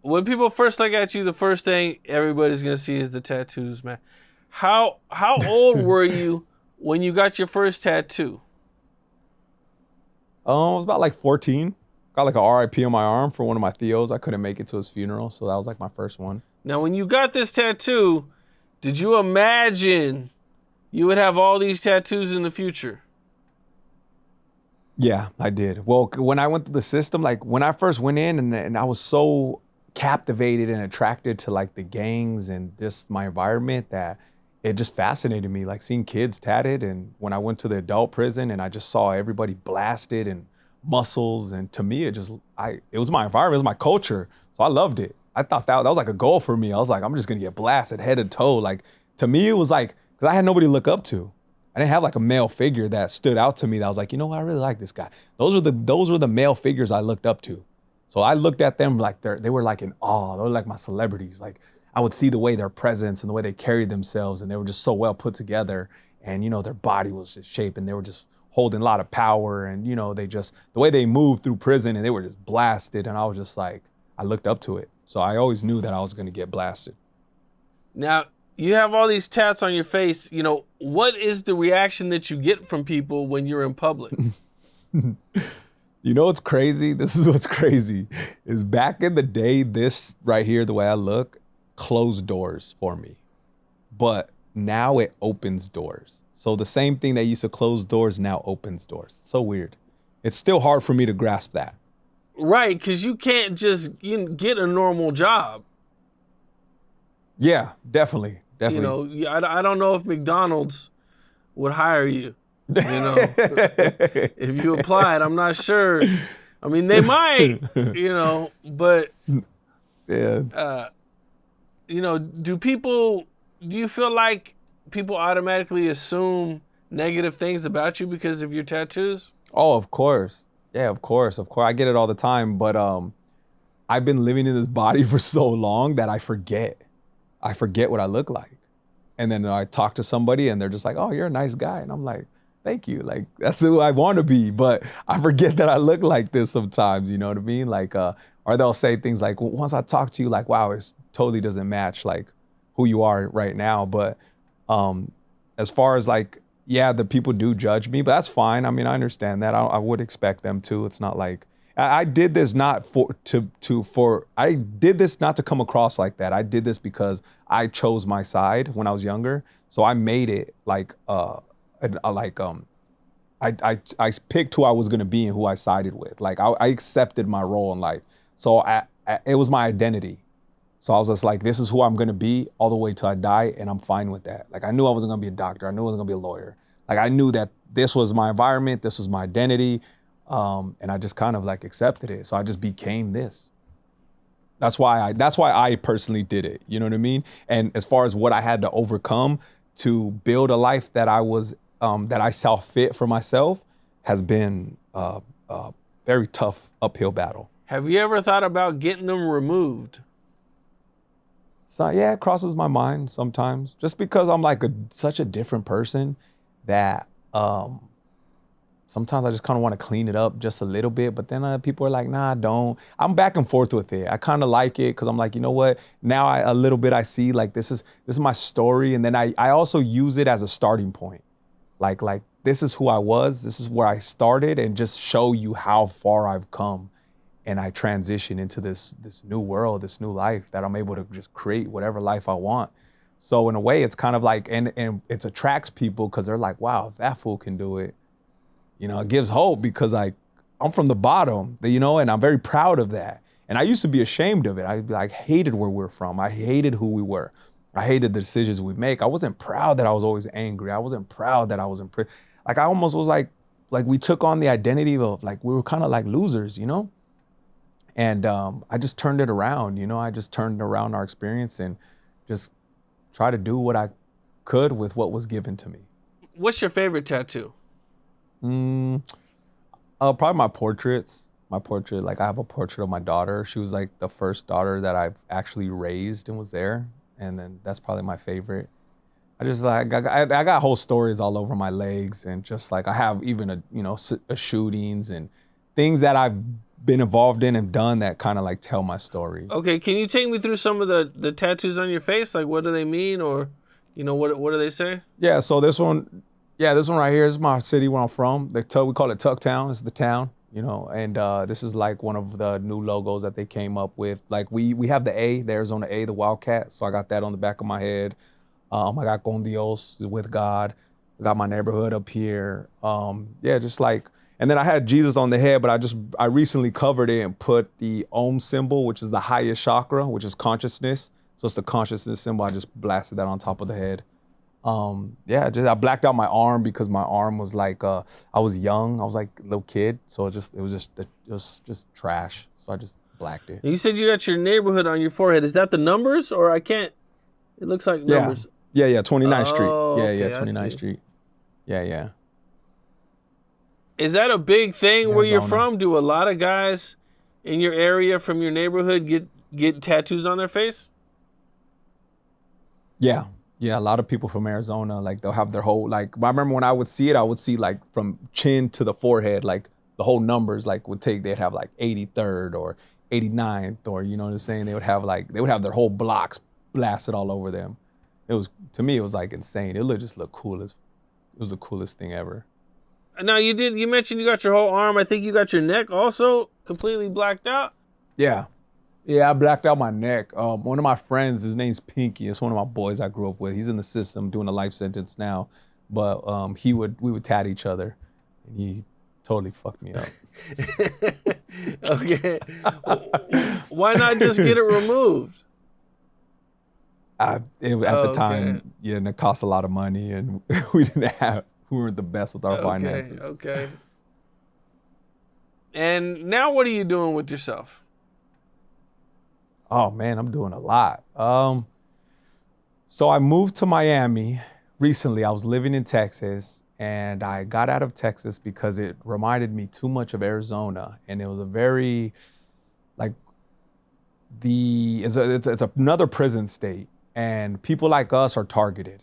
when people first look at you, the first thing everybody's gonna see is the tattoos, man. How old were you when you got your first tattoo? I was about 14. Got a RIP on my arm for one of my Theos. I couldn't make it to his funeral, so that was my first one. Now, when you got this tattoo, did you imagine you would have all these tattoos in the future? Yeah, I did. Well, when I went through the system, when I first went in and I was so captivated and attracted to the gangs and just my environment that it just fascinated me, seeing kids tatted. And when I went to the adult prison and I just saw everybody blasted and muscles, and to me, it was my environment, it was my culture. So I loved it. I thought that was a goal for me. I was I'm just gonna get blasted head to toe. To me, it was because I had nobody to look up to. I didn't have a male figure that stood out to me that I was I really like this guy. Those were the male figures I looked up to. So I looked at them they were in awe. They were my celebrities. I would see the way their presence and the way they carried themselves, and they were just so well put together. and their body was just shaped, and they were just holding a lot of power, and they just, the way they moved through prison, and they were just blasted, and I was just like, I looked up to it. So I always knew that I was gonna get blasted. Now, you have all these tats on your face. What is the reaction that you get from people when you're in public? What's crazy? This is what's crazy, is back in the day, this right here, the way I look, closed doors for me. But now it opens doors. So the same thing that used to close doors now opens doors. So weird. It's still hard for me to grasp that. Right, because you can't just get a normal job. Yeah, definitely. I don't know if McDonald's would hire you. If you applied, I'm not sure. I mean, they might, but yeah. Do you feel like people automatically assume negative things about you because of your tattoos? Oh, of course. Yeah, of course. I get it all the time, but I've been living in this body for so long that I forget what I look like. And then I talk to somebody and they're just like, "Oh, you're a nice guy." And I'm like, "Thank you." Like, that's who I want to be, but I forget that I look like this sometimes, you know what I mean? Like, or they'll say things like, once I talk to you, like, wow, it totally doesn't match like who you are right now. But as far as like, yeah, the people do judge me, but that's fine. I mean, I understand that. I would expect them to. It's not like, I did this not I did this not to come across like that. I did this because I chose my side when I was younger. So I made it like, I picked who I was gonna be and who I sided with. Like I accepted my role in life. So it was my identity. So I was just like, this is who I'm gonna be all the way till I die, and I'm fine with that. Like I knew I wasn't gonna be a doctor. I knew I wasn't gonna be a lawyer. Like I knew that this was my environment, this was my identity, and I just kind of like accepted it. So I just became this. That's why I personally did it. You know what I mean? And as far as what I had to overcome to build a life that I saw fit for myself has been a very tough uphill battle. Have you ever thought about getting them removed? So yeah, it crosses my mind sometimes, just because I'm like such a different person that sometimes I just kind of want to clean it up just a little bit, but then people are like, nah, don't. I'm back and forth with it. I kind of like it because I'm like, you know what? Now a little bit I see like this is my story, and then I also use it as a starting point. Like this is who I was, this is where I started, and just show you how far I've come. And I transition into this new world, this new life that I'm able to just create whatever life I want. So in a way, it's kind of like, and it attracts people because they're like, wow, that fool can do it. It gives hope because I'm from the bottom, and I'm very proud of that. And I used to be ashamed of it. I hated where we're from. I hated who we were. I hated the decisions we make. I wasn't proud that I was always angry. I wasn't proud that I was in prison. Like I almost was like we took on the identity of like, we were kind of like losers, And I just turned it around, I just turned around our experience and just try to do what I could with what was given to me. What's your favorite tattoo? Probably my portraits. My portrait, like I have a portrait of my daughter. She was like the first daughter that I've actually raised and was there. And then that's probably my favorite. I just like, I got whole stories all over my legs, and just like I have even shootings and things that I've been involved in and done that kind of like tell my story. Okay, can you take me through some of the tattoos on your face? Like, what do they mean, or what do they say? Yeah, so this one right here is my city where I'm from. We call it Tucktown. It's the town, and this is like one of the new logos that they came up with. Like we have the A, the Arizona A, the Wildcat. So I got that on the back of my head. I got Con Dios, with God. I got my neighborhood up here. Just like. And then I had Jesus on the head, but I recently covered it and put the Om symbol, which is the highest chakra, which is consciousness. So it's the consciousness symbol. I just blasted that on top of the head. I blacked out my arm because my arm was like, I was young. I was like a little kid. So it was just trash. So I just blacked it. You said you got your neighborhood on your forehead. Is that the numbers, or I can't? It looks like numbers. Yeah, 29th Street. Okay, 29th Street. Yeah. Is that a big thing Arizona. Where you're from? Do a lot of guys in your area from your neighborhood get tattoos on their face? Yeah, Yeah, a lot of people from Arizona, like they'll have their whole like. I remember when I would see it, I would see like from chin to the forehead, like the whole numbers like would take. They'd have like 83rd or 89th, or you know what I'm saying. They would have their whole blocks blasted all over them. It was to me, it was like insane. Just looked cool as. It was the coolest thing ever. Now you mentioned you got your whole arm. I think you got your neck also completely blacked out. Yeah, yeah, I blacked out my neck. One of my friends, his name's Pinky. It's one of my boys I grew up with. He's in the system doing a life sentence now, but we would tat each other, and he totally fucked me up. Okay, why not just get it removed? At the time, yeah, and it cost a lot of money, and we weren't the best with our finances. Okay. And now what are you doing with yourself? Oh man, I'm doing a lot. So I moved to Miami recently. I was living in Texas, and I got out of Texas because it reminded me too much of Arizona, and it was a very like it's another prison state, and people like us are targeted.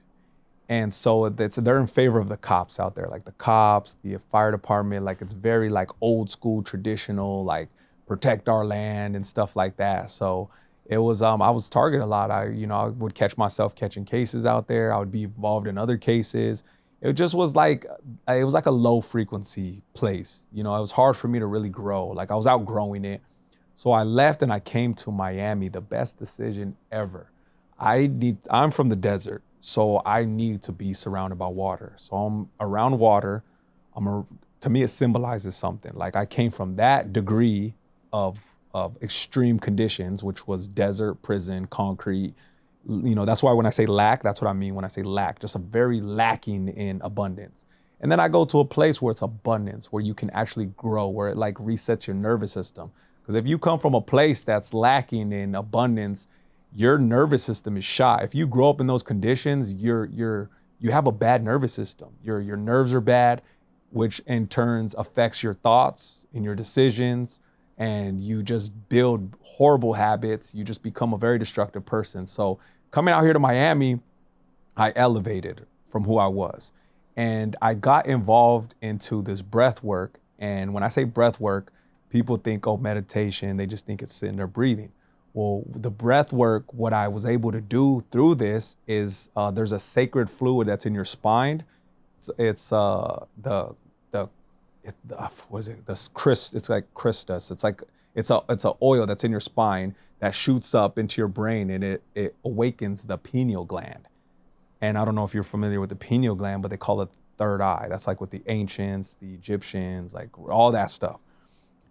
And so they're in favor of the cops out there, like the cops, the fire department, like it's very like old school, traditional, like protect our land and stuff like that. So it was, I was targeted a lot. I would catch myself catching cases out there. I would be involved in other cases. It just was like, it was like a low frequency place. It was hard for me to really grow. Like I was outgrowing it. So I left and I came to Miami, the best decision ever. I'm from the desert. So I need to be surrounded by water. So I'm around water. To me, it symbolizes something. Like I came from that degree of extreme conditions, which was desert, prison, concrete. That's why when I say lack, that's what I mean when I say lack, just a very lacking in abundance. And then I go to a place where it's abundance, where you can actually grow, where it like resets your nervous system. Because if you come from a place that's lacking in abundance, your nervous system is shot. If you grow up in those conditions, you have a bad nervous system. Your nerves are bad, which in turns affects your thoughts and your decisions, and you just build horrible habits. You just become a very destructive person. So coming out here to Miami, I elevated from who I was. And I got involved into this breath work. And when I say breath work, people think, oh, meditation. They just think it's sitting there breathing. Well, the breath work, what I was able to do through this is there's a sacred fluid that's in your spine. It's what is it? It's like Christus. It's a oil that's in your spine that shoots up into your brain, and it awakens the pineal gland. And I don't know if you're familiar with the pineal gland, but they call it third eye. That's like with the ancients, the Egyptians, like all that stuff.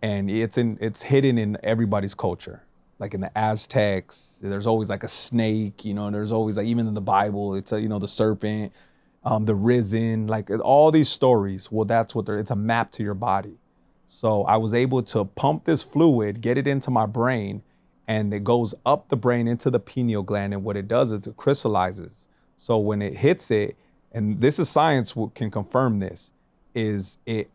And it's hidden in everybody's culture. Like in the Aztecs, there's always like a snake, and there's always like, even in the Bible, it's the serpent, the risen, like all these stories. Well, that's what it's a map to your body. So I was able to pump this fluid, get it into my brain, and it goes up the brain into the pineal gland. And what it does is it crystallizes. So when it hits it, and this is science can confirm this, is it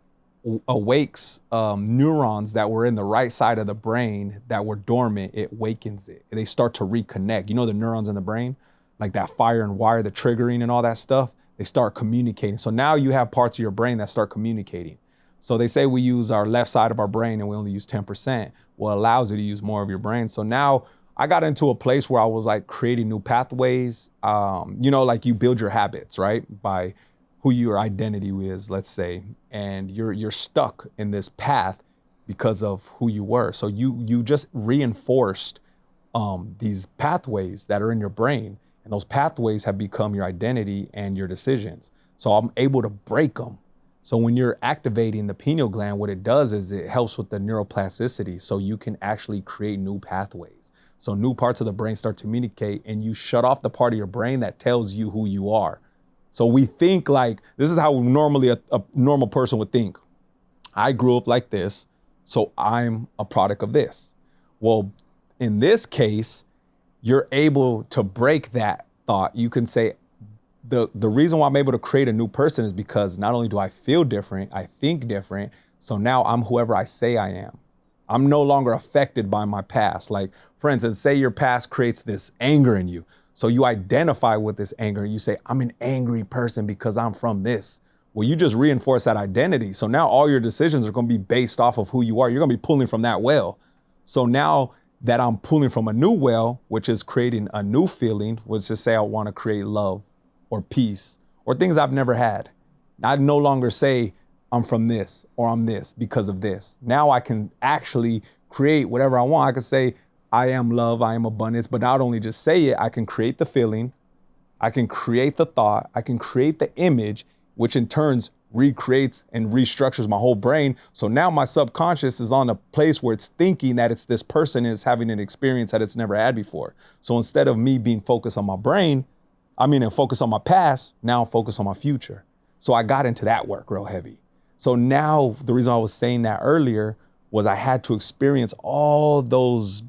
awakes neurons that were in the right side of the brain that were dormant. It wakens it. They start to reconnect. The neurons in the brain, like that fire and wire, the triggering and all that stuff, they start communicating. So now you have parts of your brain that start communicating. So they say we use our left side of our brain and we only use 10%. Well, it allows you to use more of your brain. So now I got into a place where I was like creating new pathways. Like you build your habits, right? By who your identity is, let's say, and you're stuck in this path because of who you were. So you just reinforced these pathways that are in your brain, and those pathways have become your identity and your decisions. So I'm able to break them. So when you're activating the pineal gland, what it does is it helps with the neuroplasticity, so you can actually create new pathways. So new parts of the brain start to communicate, and you shut off the part of your brain that tells you who you are. So we think like, this is how normally a normal person would think. I grew up like this, so I'm a product of this. Well, in this case, you're able to break that thought. You can say, the reason why I'm able to create a new person is because not only do I feel different, I think different. So now I'm whoever I say I am. I'm no longer affected by my past. Like, for instance, say your past creates this anger in you. So you identify with this anger. You say, I'm an angry person because I'm from this. Well, you just reinforce that identity. So now all your decisions are going to be based off of who you are. You're going to be pulling from that well. So now that I'm pulling from a new well, which is creating a new feeling, which is say I want to create love or peace or things I've never had. I no longer say I'm from this or I'm this because of this. Now I can actually create whatever I want. I can say I am love, I am abundance, but not only just say it, I can create the feeling, I can create the thought, I can create the image, which in turns recreates and restructures my whole brain. So now my subconscious is on a place where it's thinking that it's this person is having an experience that it's never had before. So instead of me being focused on my brain, and focus on my past, now I'm focused on my future. So I got into that work real heavy. So now the reason I was saying that earlier was I had to experience all those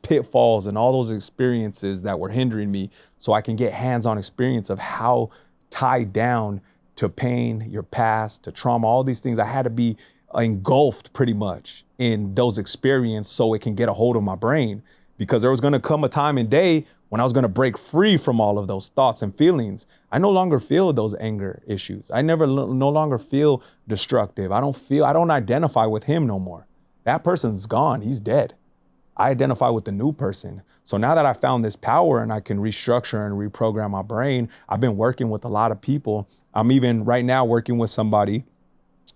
pitfalls and all those experiences that were hindering me so I can get hands-on experience of how tied down to pain, your past, to trauma, all these things. I had to be engulfed pretty much in those experiences so it can get a hold of my brain, because there was going to come a time and day when I was going to break free from all of those thoughts and feelings. I no longer feel those anger issues. I no longer feel destructive. I don't identify with him no more. That person's gone. He's dead. I identify with the new person. So now that I found this power and I can restructure and reprogram my brain, I've been working with a lot of people. I'm even right now working with somebody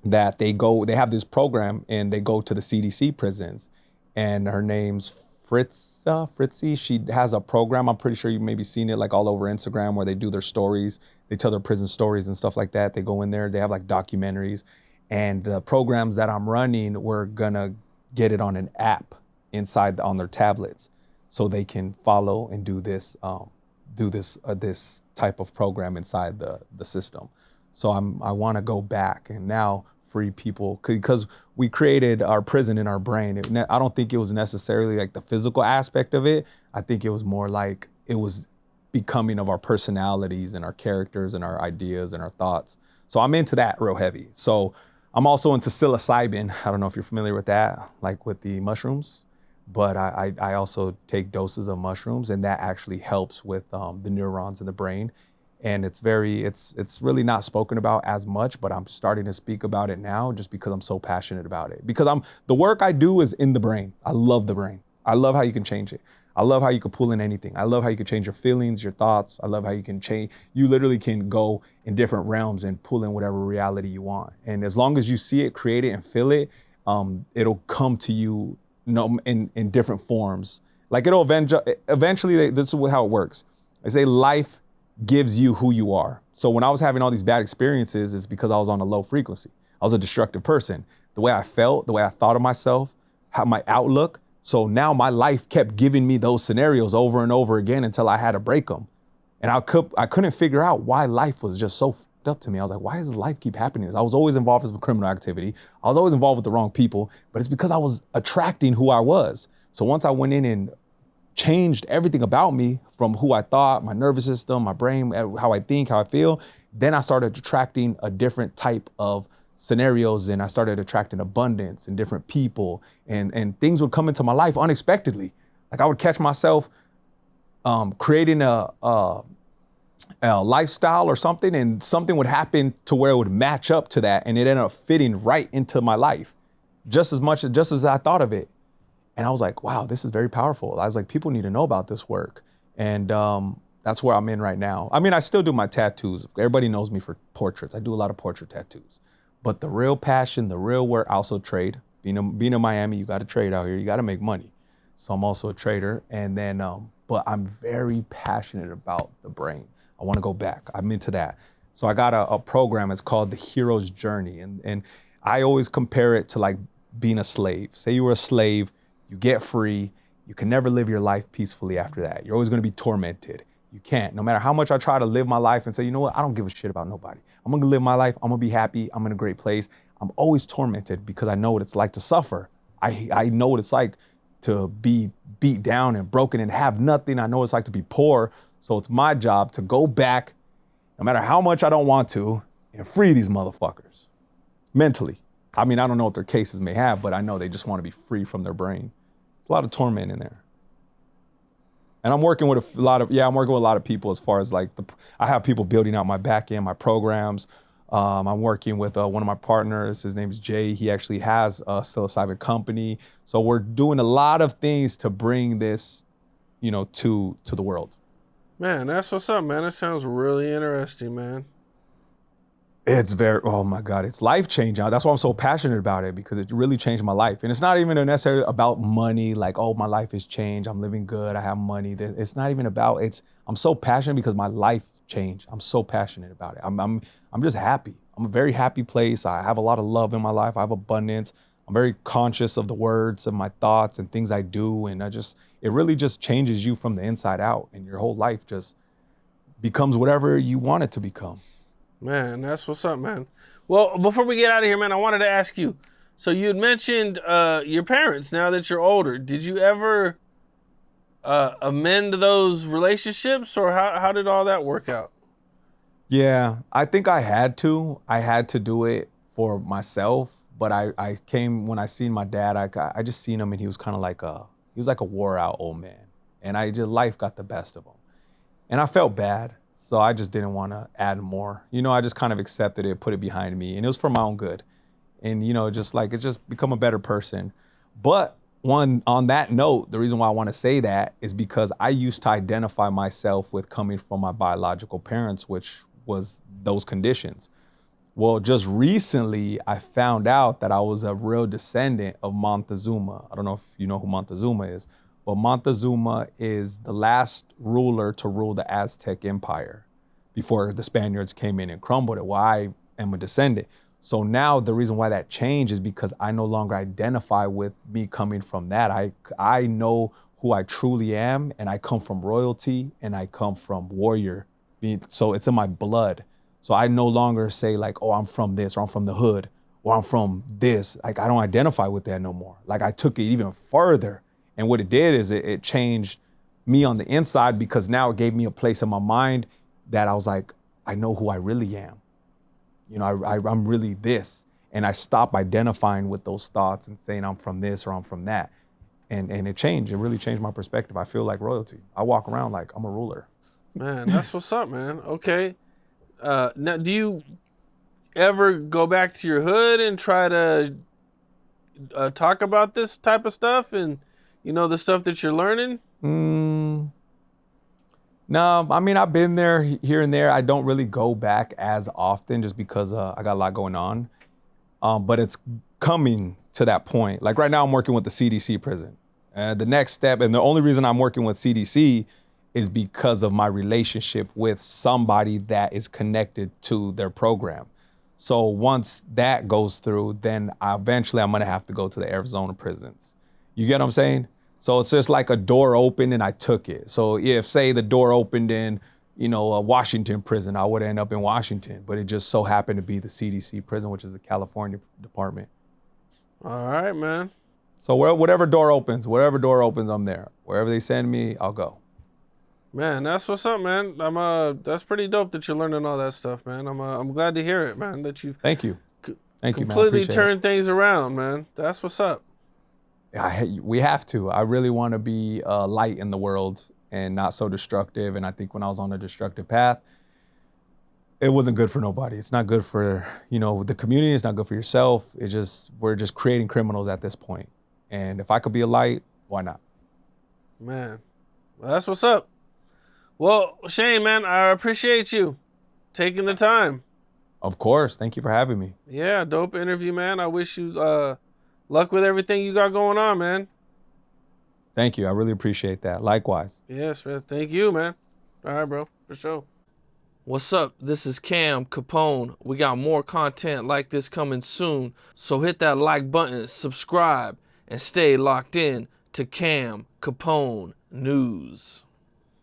that they have this program and they go to the CDC prisons, and her name's Fritzy. She has a program. I'm pretty sure you maybe seen it like all over Instagram where they do their stories. They tell their prison stories and stuff like that. They go in there, they have like documentaries, and the programs that I'm running, we're gonna get it on an app on their tablets so they can follow and do this type of program inside the system. So I want to go back and now free people, because we created our prison in our brain. I don't think it was necessarily like the physical aspect of it. I think it was more like it was becoming of our personalities and our characters and our ideas and our thoughts. So I'm into that real heavy. So I'm also into psilocybin. I don't know if you're familiar with that, like with the mushrooms, but I also take doses of mushrooms, and that actually helps with the neurons in the brain. And it's really not spoken about as much, but I'm starting to speak about it now just because I'm so passionate about it. Because the work I do is in the brain. I love the brain. I love how you can change it. I love how you can pull in anything. I love how you can change your feelings, your thoughts. I love how you literally can go in different realms and pull in whatever reality you want. And as long as you see it, create it, and feel it, it'll come to you, in different forms. Like it'll eventually, this is how it works. I say life gives you who you are. So when I was having all these bad experiences, it's because I was on a low frequency. I was a destructive person. The way I felt, the way I thought of myself, how my outlook. So now my life kept giving me those scenarios over and over again until I had to break them. And I couldn't figure out why life was just so fucked up to me. I was like, why does life keep happening? I was always involved in criminal activity. I was always involved with the wrong people, but it's because I was attracting who I was. So once I went in and changed everything about me, from who I thought, my nervous system, my brain, how I think, how I feel, then I started attracting a different type of scenarios, and I started attracting abundance and different people, and things would come into my life unexpectedly. Like I would catch myself creating a lifestyle or something, and something would happen to where it would match up to that, and it ended up fitting right into my life just as I thought of it. And I was like, wow, this is very powerful. I was like, people need to know about this work. And that's where I'm in right now. I still do my tattoos. Everybody knows me for portraits. I do a lot of portrait tattoos. But the real passion, the real work, I also trade. Being in Miami, you got to trade out here. You got to make money. So I'm also a trader. And then, but I'm very passionate about the brain. I want to go back. I'm into that. So I got a program. It's called The Hero's Journey. And I always compare it to like being a slave. Say you were a slave, you get free. You can never live your life peacefully after that. You're always going to be tormented. You can't. No matter how much I try to live my life and say, you know what, I don't give a shit about nobody. I'm going to live my life. I'm going to be happy. I'm in a great place. I'm always tormented because I know what it's like to suffer. I know what it's like to be beat down and broken and have nothing. I know what it's like to be poor. So it's my job to go back, no matter how much I don't want to, and free these motherfuckers mentally. I don't know what their cases may have, but I know they just want to be free from their brain. A lot of torment in there. And I'm working with I'm working with a lot of people as far as like I have people building out my back end, my programs. I'm working with one of my partners. His name is Jay. He actually has a psilocybin company. So we're doing a lot of things to bring this, to the world. Man, that's what's up, man. That sounds really interesting, man. It's oh my God, it's life changing. That's why I'm so passionate about it, because it really changed my life. And it's not even necessarily about money, like, oh, my life has changed. I'm living good. I have money. It's not even about, I'm so passionate because my life changed. I'm so passionate about it. I'm just happy. I'm a very happy place. I have a lot of love in my life. I have abundance. I'm very conscious of the words of my thoughts and things I do. And it really just changes you from the inside out, and your whole life just becomes whatever you want it to become. Man, that's what's up, man. Well, before we get out of here, man, I wanted to ask you. So you had mentioned your parents. Now that you're older, did you ever amend those relationships, or how did all that work out? Yeah, I think I had to. I had to do it for myself. But I came when I seen my dad. I just seen him, and he was kind of like a wore out old man, and life got the best of him, and I felt bad. So I just didn't want to add more. I just kind of accepted it, put it behind me, and it was for my own good. And it just become a better person. But on that note, the reason why I want to say that is because I used to identify myself with coming from my biological parents, which was those conditions. Well, just recently, I found out that I was a real descendant of Montezuma. I don't know if you know who Montezuma is, but Montezuma is the last ruler to rule the Aztec Empire before the Spaniards came in and crumbled it. Well, I am a descendant. So now the reason why that changed is because I no longer identify with me coming from that. I know who I truly am, and I come from royalty, and I come from warrior. So it's in my blood. So I no longer say like, oh, I'm from this, or I'm from the hood, or I'm from this. Like, I don't identify with that no more. Like, I took it even further. And what it did is it changed me on the inside, because now it gave me a place in my mind that I was like, I know who I really am. I'm really this. And I stopped identifying with those thoughts and saying I'm from this or I'm from that. And it changed. It really changed my perspective. I feel like royalty. I walk around like I'm a ruler. Man, that's what's up, man. Okay. Now, do you ever go back to your hood and try to talk about this type of stuff and, the stuff that you're learning? No, I mean, I've been there here and there. I don't really go back as often just because I got a lot going on. But it's coming to that point. Like right now, I'm working with the CDC prison. The next step, and the only reason I'm working with CDC is because of my relationship with somebody that is connected to their program. So once that goes through, then eventually I'm gonna have to go to the Arizona prisons. You get what I'm saying? So it's just like a door opened and I took it. So if say the door opened in, a Washington prison, I would end up in Washington, but it just so happened to be the CDC prison, which is the California department. All right, man. So whatever door opens, I'm there. Wherever they send me, I'll go. Man, that's what's up, man. That's pretty dope that you're learning all that stuff, man. I'm glad to hear it, man. That you Thank you, man. Completely turned things around, man. That's what's up. We have to. I really want to be a light in the world and not so destructive. And I think when I was on a destructive path, it wasn't good for nobody. It's not good for, the community. It's not good for yourself. We're just creating criminals at this point. And if I could be a light, why not? Man, well, that's what's up. Well, Shane, man, I appreciate you taking the time. Of course. Thank you for having me. Yeah, dope interview, man. I wish you luck with everything you got going on, man. Thank you. I really appreciate that. Likewise. Yes, man. Thank you, man. All right, bro. For sure. What's up? This is Cam Capone. We got more content like this coming soon. So hit that like button, subscribe, and stay locked in to Cam Capone News.